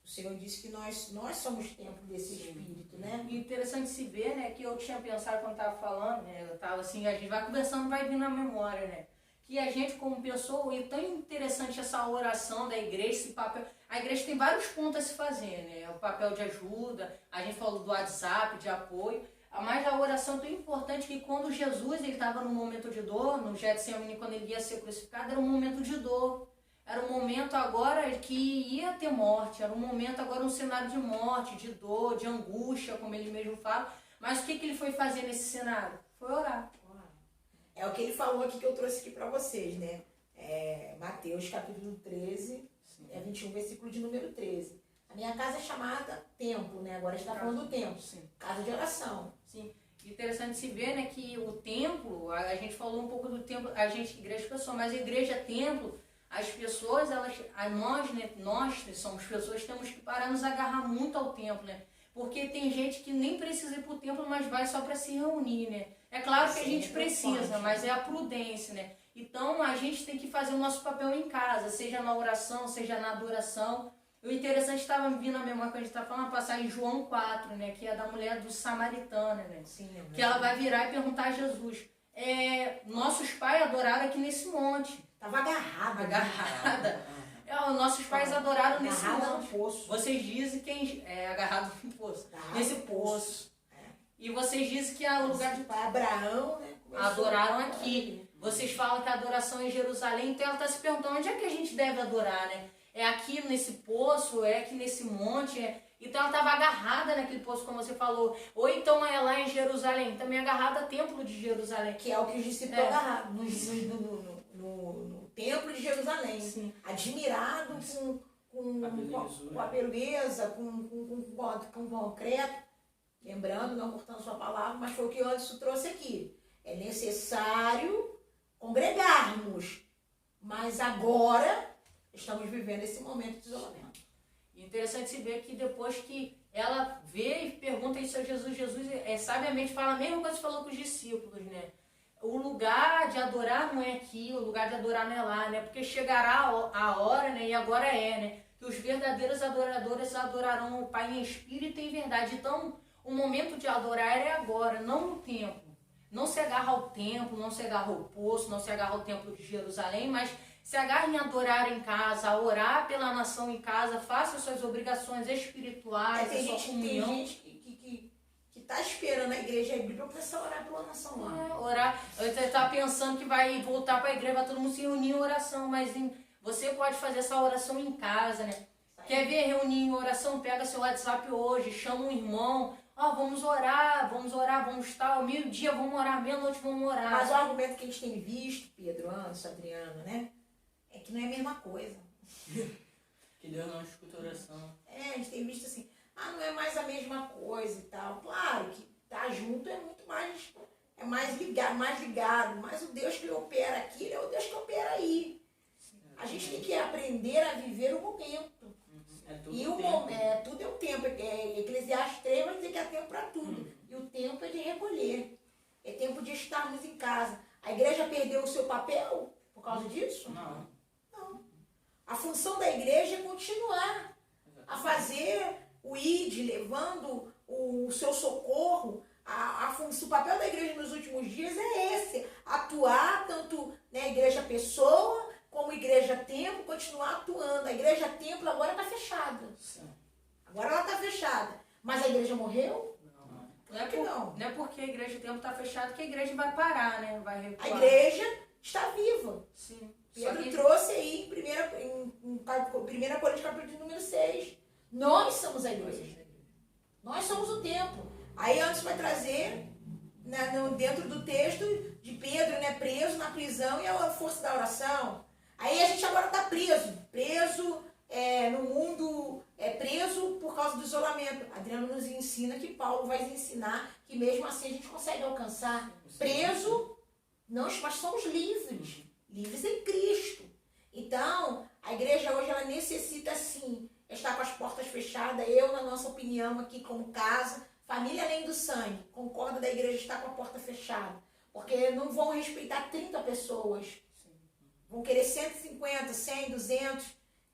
O Senhor disse que nós somos templo desse Espírito, né? E interessante se ver, né, que eu tinha pensado quando estava falando, né, eu estava assim, a gente vai conversando, vai vir na memória, né? Que a gente como pessoa, e tão interessante essa oração da igreja, esse papel, a igreja tem vários pontos a se fazer, né? O papel de ajuda, a gente falou do WhatsApp, de apoio, mas a oração é tão importante que quando Jesus estava num momento de dor, no Getsemane, quando ele ia ser crucificado, era um momento de dor. era um momento agora que ia ter morte, era um momento agora, um cenário de morte, de dor, de angústia, como ele mesmo fala. Mas o que ele foi fazer nesse cenário? Foi orar. É o que ele falou aqui, que eu trouxe aqui para vocês, né? Mateus capítulo 13, 21, versículo de número 13. A minha casa é chamada templo, né? Agora está falando do templo. Sim. Casa de oração. Sim. Interessante se ver, né, que o templo, a gente falou um pouco do templo, a gente, igreja pessoa, mas a igreja templo, as pessoas, nós, né, nós somos pessoas, temos que parar nos agarrar muito ao templo, né? Porque tem gente que nem precisa ir para o templo, mas vai só para se reunir, né? É claro que a gente precisa, mas é a prudência, né? Então a gente tem que fazer o nosso papel em casa, seja na oração, seja na adoração. O interessante estava me vindo a memória quando a gente está falando, a passagem em João 4, né? Que é da mulher do samaritana, né? Sim, que ela vai virar e perguntar a Jesus. Nossos pais adoraram aqui nesse monte. Estava agarrada. Agarrada. Nossos pais adoraram nesse agarrada monte. no poço. Vocês dizem que agarrado no poço. Agarrado Nesse no poço. E vocês dizem que é o lugar de Abraão, né? adoraram aqui. Vocês falam que a adoração é em Jerusalém, então ela está se perguntando onde é que a gente deve adorar, né? É aqui nesse poço, é aqui nesse monte, Então ela estava agarrada naquele poço, como você falou. Ou então é lá em Jerusalém, também agarrada ao templo de Jerusalém. Que é o que os discípulos agarraram no templo de Jerusalém. Sim. Admirado com a beleza, com o concreto. Lembrando, não cortando sua palavra, mas foi o que o Anderson trouxe aqui. É necessário congregarmos, mas agora estamos vivendo esse momento de isolamento. Interessante se ver que depois que ela vê e pergunta isso a Jesus, Jesus sabiamente fala a mesma coisa que falou com os discípulos, né? O lugar de adorar não é aqui, o lugar de adorar não é lá, né? Porque chegará a hora, né? E agora né? Que os verdadeiros adoradores adorarão o Pai em espírito e em verdade. Então, o momento de adorar é agora, não no templo. Não se agarra ao templo, não se agarra ao poço, não se agarra ao templo de Jerusalém, mas se agarre em adorar em casa, a orar pela nação em casa, faça suas obrigações espirituais, a sua comunhão. Tem gente que está esperando a igreja abrir para começar a orar pela nação lá. Orar. Você está pensando que vai voltar para a igreja, vai todo mundo se reunir em oração, mas você pode fazer essa oração em casa, né? Quer ver reunir em oração? Pega seu WhatsApp hoje, chama um irmão. Vamos orar, vamos estar ao meio-dia, vamos orar, meia-noite vamos orar. Mas o argumento que a gente tem visto, Pedro, Anderson, Adriano, né? É que não é a mesma coisa. Que Deus não escuta oração. A gente tem visto assim, não é mais a mesma coisa e tal. Claro que estar junto é muito mais, mais ligado, mas o Deus que opera aqui é o Deus que opera aí. A gente tem que aprender a viver o momento. Tudo é o tempo. Eclesiastes 3 vai dizer que é tempo para tudo. E o tempo é de recolher. É tempo de estarmos em casa. A igreja perdeu o seu papel por causa disso? Não. A função da igreja é continuar a fazer o ID, levando o seu socorro. O papel da igreja nos últimos dias é esse. Atuar tanto na igreja pessoa como igreja templo, continuar atuando. A igreja templo agora está fechada. Sim. Agora ela está fechada. Mas a igreja morreu? Não é porque a igreja templo está fechada que a igreja vai parar, né? Vai recuar. A igreja está viva. Sim. Pedro trouxe aí em 1 Coríntios capítulo número 6. Nós somos a igreja. Nós somos o templo. Aí antes vai trazer, dentro do texto, de Pedro, né, preso na prisão e a força da oração. Aí a gente agora está preso no mundo, preso por causa do isolamento. Adriano nos ensina que Paulo vai ensinar que mesmo assim a gente consegue alcançar. Preso, mas somos livres em Cristo. Então, a igreja hoje ela necessita sim estar com as portas fechadas. Eu, na nossa opinião aqui como casa, família além do sangue, concorda da igreja estar com a porta fechada. Porque não vão respeitar 30 pessoas. Vão querer 150, 100, 200.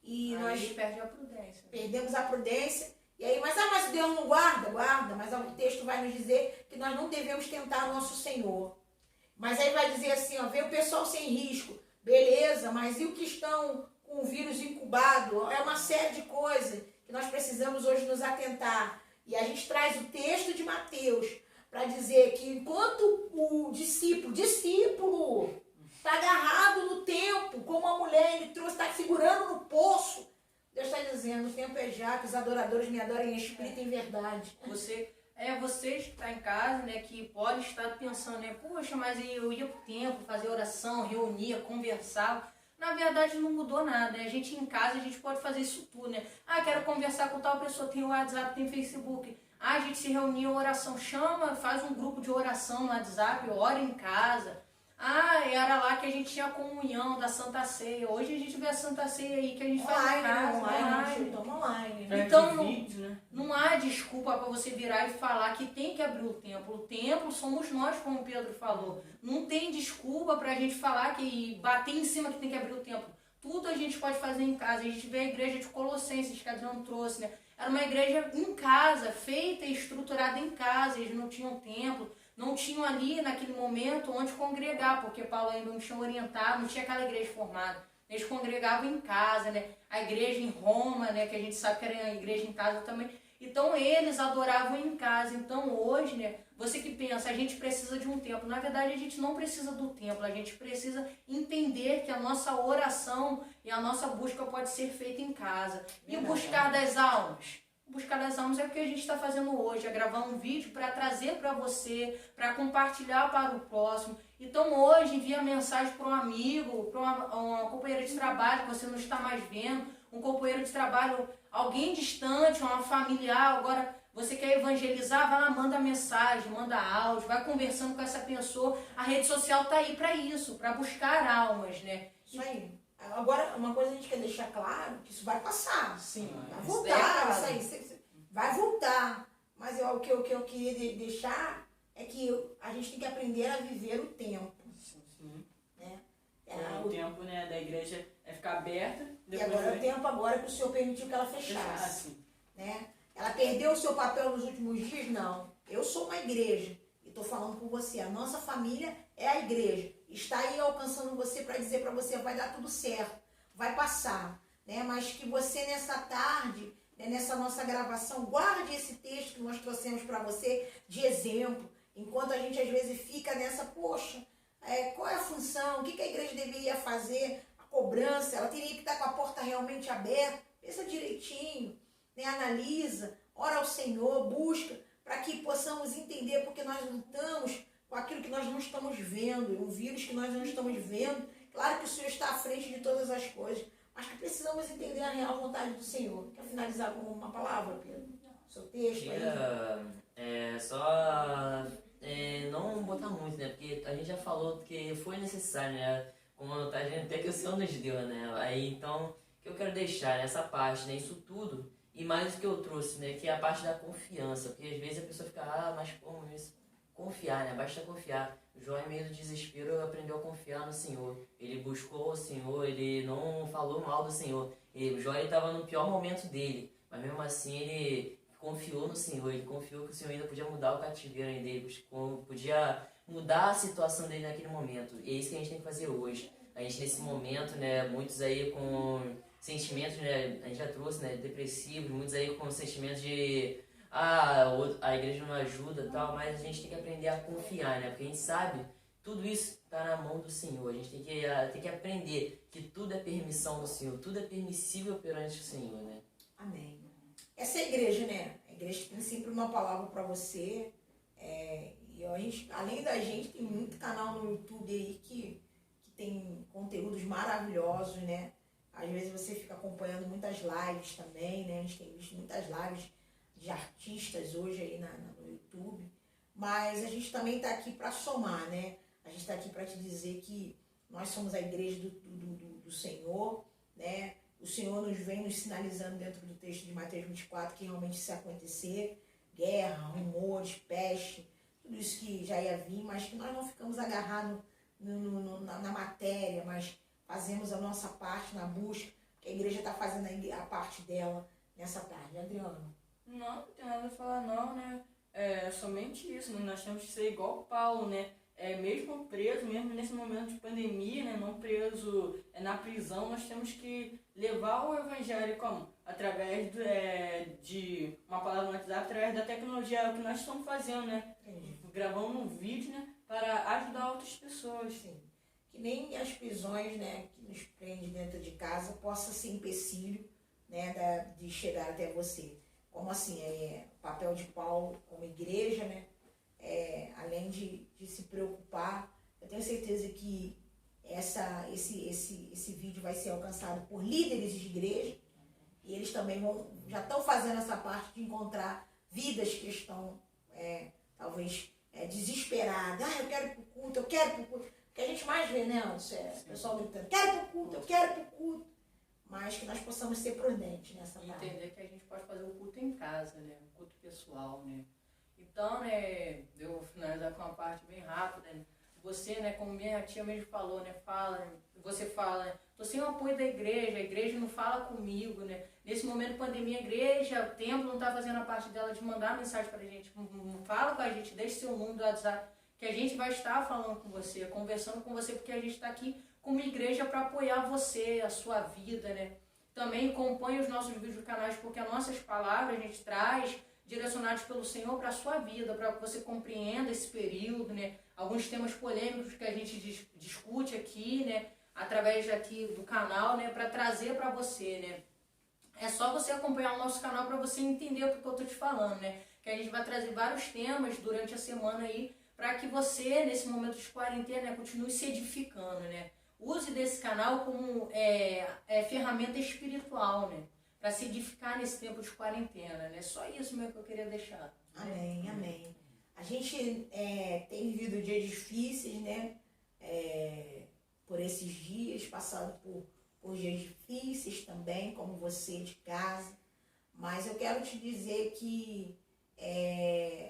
E nós perde a prudência. Perdemos a prudência. E aí, mas Deus não guarda? Guarda. Mas o texto vai nos dizer que nós não devemos tentar o nosso Senhor. Mas aí vai dizer assim, vê o pessoal sem risco. Beleza, mas e o que estão com o vírus incubado? É uma série de coisas que nós precisamos hoje nos atentar. E a gente traz o texto de Mateus para dizer que enquanto o discípulo está agarrado no tempo, como a mulher, ele trouxe, está segurando no poço. Deus está dizendo, o tempo é já, que os adoradores me adorem em espírito e em verdade. Você que está em casa, né, que pode estar pensando, né, poxa, mas eu ia pro templo fazer oração, reunia, conversava. Na verdade não mudou nada, né? A gente em casa, a gente pode fazer isso tudo, né? Ah, quero conversar com tal pessoa, tem o WhatsApp, tem Facebook. Ah, a gente se reunia em oração, chama, faz um grupo de oração no WhatsApp, ora em casa. Ah, era lá que a gente tinha a comunhão da Santa Ceia. Hoje a gente vê a Santa Ceia aí que a gente faz em casa, online. Toma online. Então, vídeo, né? não há desculpa para você virar e falar que tem que abrir o templo. O templo somos nós, como o Pedro falou. Não tem desculpa para a gente falar que bater em cima que tem que abrir o templo. Tudo a gente pode fazer em casa. A gente vê a igreja de Colossenses que a Adriano trouxe, né? Era uma igreja em casa, feita e estruturada em casa. Eles não tinham templo, não tinham ali naquele momento onde congregar, porque Paulo ainda não tinha orientado, não tinha aquela igreja formada. Eles congregavam em casa, né? A igreja em Roma, né? Que a gente sabe que era a igreja em casa também. Então eles adoravam em casa. Então hoje, né? Você que pensa, a gente precisa de um templo. Na verdade, a gente não precisa do templo. A gente precisa entender que a nossa oração e a nossa busca pode ser feita em casa. E o buscar das almas? Buscar das almas é o que a gente está fazendo hoje, é gravar um vídeo para trazer para você, para compartilhar para o próximo. Então hoje envia mensagem para um amigo, para uma companheira de trabalho que você não está mais vendo, um companheiro de trabalho, alguém distante, uma familiar. Agora você quer evangelizar, vai lá, manda mensagem, manda áudio, vai conversando com essa pessoa. A rede social está aí para isso, para buscar almas, né? Isso aí. Agora, uma coisa a gente quer deixar claro, que isso vai passar. Sim, Vai voltar, isso aí. Vai voltar. Mas o que eu queria deixar é que a gente tem que aprender a viver o tempo. Sim. Né? O tempo, né, da igreja é ficar aberta. E agora é o tempo agora que o Senhor permitiu que ela fechasse. Né? Ela perdeu o seu papel nos últimos dias? Não. Eu sou uma igreja. E estou falando com você. A nossa família é a igreja. Está aí alcançando você para dizer para você, vai dar tudo certo. Vai passar. Né? Mas que você nessa tarde, né, nessa nossa gravação, guarde esse texto que nós trouxemos para você de exemplo. Enquanto a gente às vezes fica nessa, poxa, qual é a função? O que a igreja deveria fazer? A cobrança, ela teria que estar com a porta realmente aberta. Pensa direitinho, né? Analisa, ora ao Senhor, busca, para que possamos entender, porque nós lutamos com aquilo que nós não estamos vendo, um vírus que nós não estamos vendo. Claro que o Senhor está à frente de todas as coisas, mas que precisamos entender a real vontade do Senhor. Quer finalizar com uma palavra, Pedro? Seu texto aí. Não botar muito, né? Porque a gente já falou que foi necessário, né? Como tá dizendo, até que o Senhor nos deu, né? Aí, então, o que eu quero deixar nessa parte, né? Isso tudo, e mais o que eu trouxe, né? Que é a parte da confiança. Porque às vezes a pessoa fica, mas como isso? Confiar, né? Basta confiar. O Jó, em meio do desespero, aprendeu a confiar no Senhor. Ele buscou o Senhor, ele não falou mal do Senhor. O Jó estava no pior momento dele, mas mesmo assim ele confiou no Senhor. Ele confiou que o Senhor ainda podia mudar o cativeiro ainda, ele podia mudar a situação dele naquele momento. E é isso que a gente tem que fazer hoje. A gente nesse momento, né, muitos aí com sentimentos, né, a gente já trouxe, né, depressivos, muitos aí com sentimentos de a igreja não ajuda e tal, mas a gente tem que aprender a confiar, né? Porque a gente sabe, tudo isso está na mão do Senhor. A gente tem que aprender que tudo é permissão do Senhor, tudo é permissível perante o Senhor, né? Amém. Essa é a igreja, né? A igreja tem sempre uma palavra para você. E a gente, além da gente, tem muito canal no YouTube aí que tem conteúdos maravilhosos, né? Às vezes você fica acompanhando muitas lives também, né? A gente tem visto muitas lives de artistas hoje aí no YouTube, mas a gente também está aqui para somar, né? A gente está aqui para te dizer que nós somos a igreja do Senhor, né? O Senhor nos vem nos sinalizando dentro do texto de Mateus 24 que realmente isso ia acontecer, guerra, rumores, peste, tudo isso que já ia vir, mas que nós não ficamos agarrados na matéria, mas fazemos a nossa parte na busca, que a igreja está fazendo a parte dela nessa tarde. Adriano? Não tem nada a falar não, né? É somente isso, né? Nós temos que ser igual Paulo, né? Mesmo preso, mesmo nesse momento de pandemia, né? Não preso na prisão, nós temos que levar o evangelho como? Através de uma palavra no WhatsApp, através da tecnologia, é o que nós estamos fazendo, né? Entendi. Gravando um vídeo, né? Para ajudar outras pessoas. Sim. que nem as prisões, né, que nos prendem dentro de casa possa ser empecilho, né, de chegar até você. Como assim, o papel de Paulo como igreja, né, além de se preocupar, eu tenho certeza que esse vídeo vai ser alcançado por líderes de igreja, e eles também já estão fazendo essa parte de encontrar vidas que estão, talvez, desesperadas. Eu quero ir pro culto, eu quero ir pro culto. O que a gente mais vê, né, Anderson? O pessoal gritando, quero ir pro culto, eu quero ir pro culto. Mas que nós possamos ser prudentes nessa parte. Entender que a gente pode fazer um culto em casa, né? Um culto pessoal, né? Então, né, eu vou finalizar com uma parte bem rápida, né? Você, né, como minha tia mesmo falou, né, você fala, né, tô sem o apoio da igreja, a igreja não fala comigo, né, nesse momento de pandemia, a igreja, o templo não tá fazendo a parte dela de mandar mensagem pra gente, fala com a gente, deixe seu número do WhatsApp, que a gente vai estar falando com você, conversando com você, porque a gente está aqui como igreja para apoiar você, a sua vida, né, também acompanhe os nossos vídeos do canais, porque as nossas palavras a gente traz direcionados pelo Senhor para a sua vida, para que você compreenda esse período, né? Alguns temas polêmicos que a gente discute aqui, né? Através aqui do canal, né? Para trazer para você, né? É só você acompanhar o nosso canal para você entender o que eu estou te falando, né? Que a gente vai trazer vários temas durante a semana aí, para que você, nesse momento de quarentena, né, continue se edificando, né? Use desse canal como ferramenta espiritual, né? Para se edificar nesse tempo de quarentena, né? Só isso mesmo que eu queria deixar. Amém, amém. A gente tem vivido dias difíceis, né? Por esses dias, passado por dias difíceis também, como você de casa. Mas eu quero te dizer que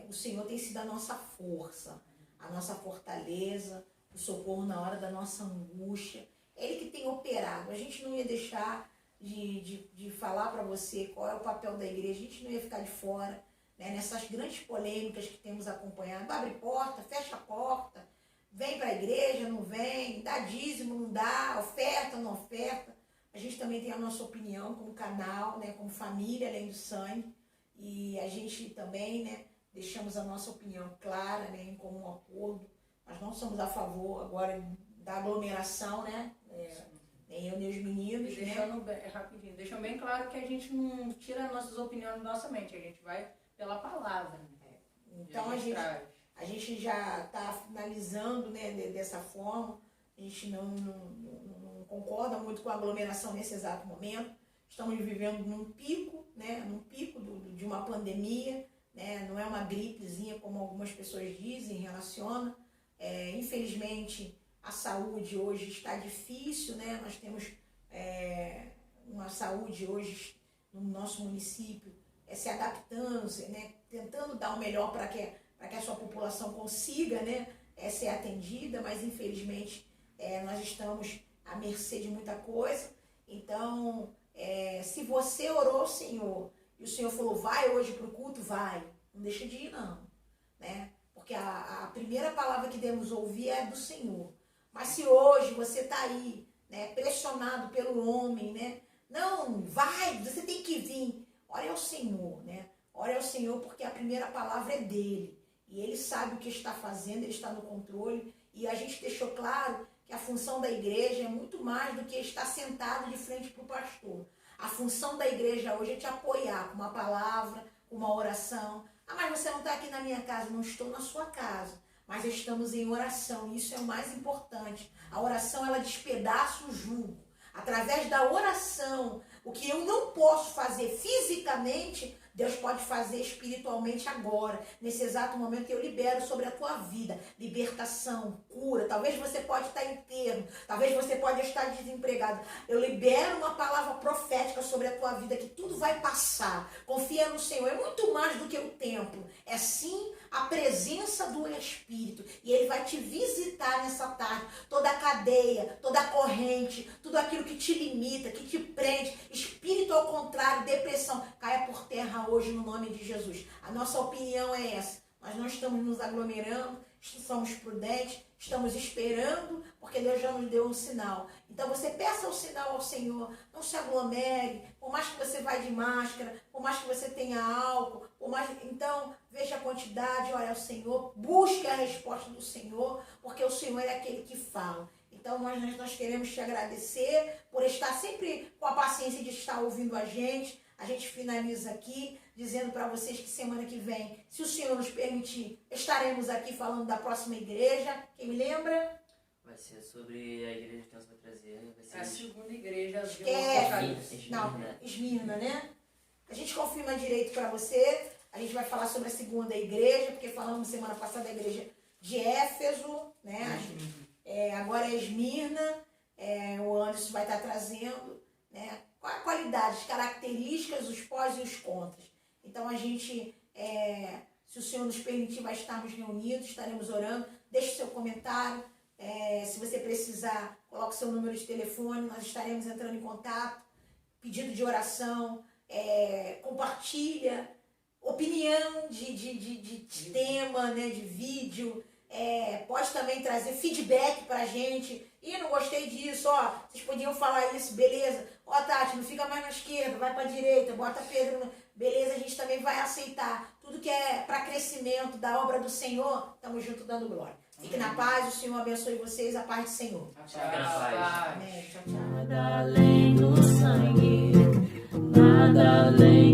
o Senhor tem sido a nossa força, a nossa fortaleza, o socorro na hora da nossa angústia. Ele que tem operado. A gente não ia deixar de falar para você qual é o papel da igreja, a gente não ia ficar de fora, né, nessas grandes polêmicas que temos acompanhado. Abre porta, fecha a porta, vem para a igreja, não vem, dá dízimo, não dá, oferta, não oferta. A gente também tem a nossa opinião como canal, né, como família, além do sangue, e a gente também, né, deixamos a nossa opinião clara, né, em comum acordo. Nós não somos a favor agora da aglomeração, né, nem eu nem os meninos, e deixando rapidinho, deixando bem claro que a gente não tira nossas opiniões da nossa mente, a gente vai pela palavra. Né? Então a gente já está finalizando, né, dessa forma. A gente não concorda muito com a aglomeração nesse exato momento. Estamos vivendo num pico, né, de uma pandemia, né, não é uma gripezinha como algumas pessoas dizem, relaciona. Infelizmente, a saúde hoje está difícil, né? Nós temos uma saúde hoje no nosso município se adaptando, né? Tentando dar o melhor para que a sua população consiga, né? Ser atendida, mas infelizmente nós estamos à mercê de muita coisa. Então, se você orou ao Senhor e o Senhor falou, vai hoje para o culto, vai, não deixa de ir não, né? Porque a primeira palavra que devemos ouvir é do Senhor. Mas se hoje você está aí, né, pressionado pelo homem, né? Não, vai, você tem que vir. Ore ao Senhor, né? Ore ao Senhor porque a primeira palavra é dele. E ele sabe o que está fazendo, ele está no controle. E a gente deixou claro que a função da igreja é muito mais do que estar sentado de frente para o pastor. A função da igreja hoje é te apoiar com uma palavra, com uma oração. Ah, mas você não está aqui na minha casa. Não estou na sua casa. Mas estamos em oração, isso é o mais importante. A oração, ela despedaça o jugo. Através da oração, o que eu não posso fazer fisicamente, Deus pode fazer espiritualmente agora. Nesse exato momento eu libero sobre a tua vida libertação, cura. Talvez você pode estar enfermo, talvez você pode estar desempregado. Eu libero uma palavra profética sobre a tua vida, que tudo vai passar. Confia no Senhor, é muito mais do que o tempo. É sim a presença do Espírito. E Ele vai te visitar nessa tarde. Toda a cadeia, toda a corrente, tudo aquilo que te limita, que te prende, espírito ao contrário, depressão, caia por terra hoje no nome de Jesus. A nossa opinião é essa. Nós não estamos nos aglomerando, somos prudentes, estamos esperando, porque Deus já nos deu um sinal. Então você peça o sinal ao Senhor, não se aglomere, por mais que você vá de máscara, por mais que você tenha álcool, então veja a quantidade, olha ao Senhor, busque a resposta do Senhor, porque o Senhor é aquele que fala. Então, nós queremos te agradecer por estar sempre com a paciência de estar ouvindo a gente. A gente finaliza aqui dizendo para vocês que semana que vem, se o Senhor nos permitir, estaremos aqui falando da próxima igreja. Quem me lembra? Vai ser sobre a igreja que Deus vai trazer. Vai ser A segunda igreja de Esmirna. Não, Esmirna, né? A gente confirma direito para você. A gente vai falar sobre a segunda igreja, porque falamos semana passada da igreja de Éfeso, né? Agora é Esmirna. O Anderson vai estar trazendo, né? Qual a qualidade, as características, os pós e os contras. Então a gente, se o Senhor nos permitir, vai estarmos reunidos, estaremos orando. Deixe seu comentário. Se você precisar, coloque seu número de telefone, nós estaremos entrando em contato. Pedido de oração, compartilha, opinião de tema, né, de vídeo. Pode também trazer feedback pra gente. Ih, não gostei disso, ó, vocês podiam falar isso, beleza. Ó, Tati, não fica mais na esquerda, vai pra direita, bota Pedro, beleza, a gente também vai aceitar. Tudo que é para crescimento da obra do Senhor, estamos juntos dando glória. Fique na paz, o Senhor abençoe vocês, a paz do Senhor. Fica na paz. Amém. Tchau, tchau. Nada além do sangue, nada além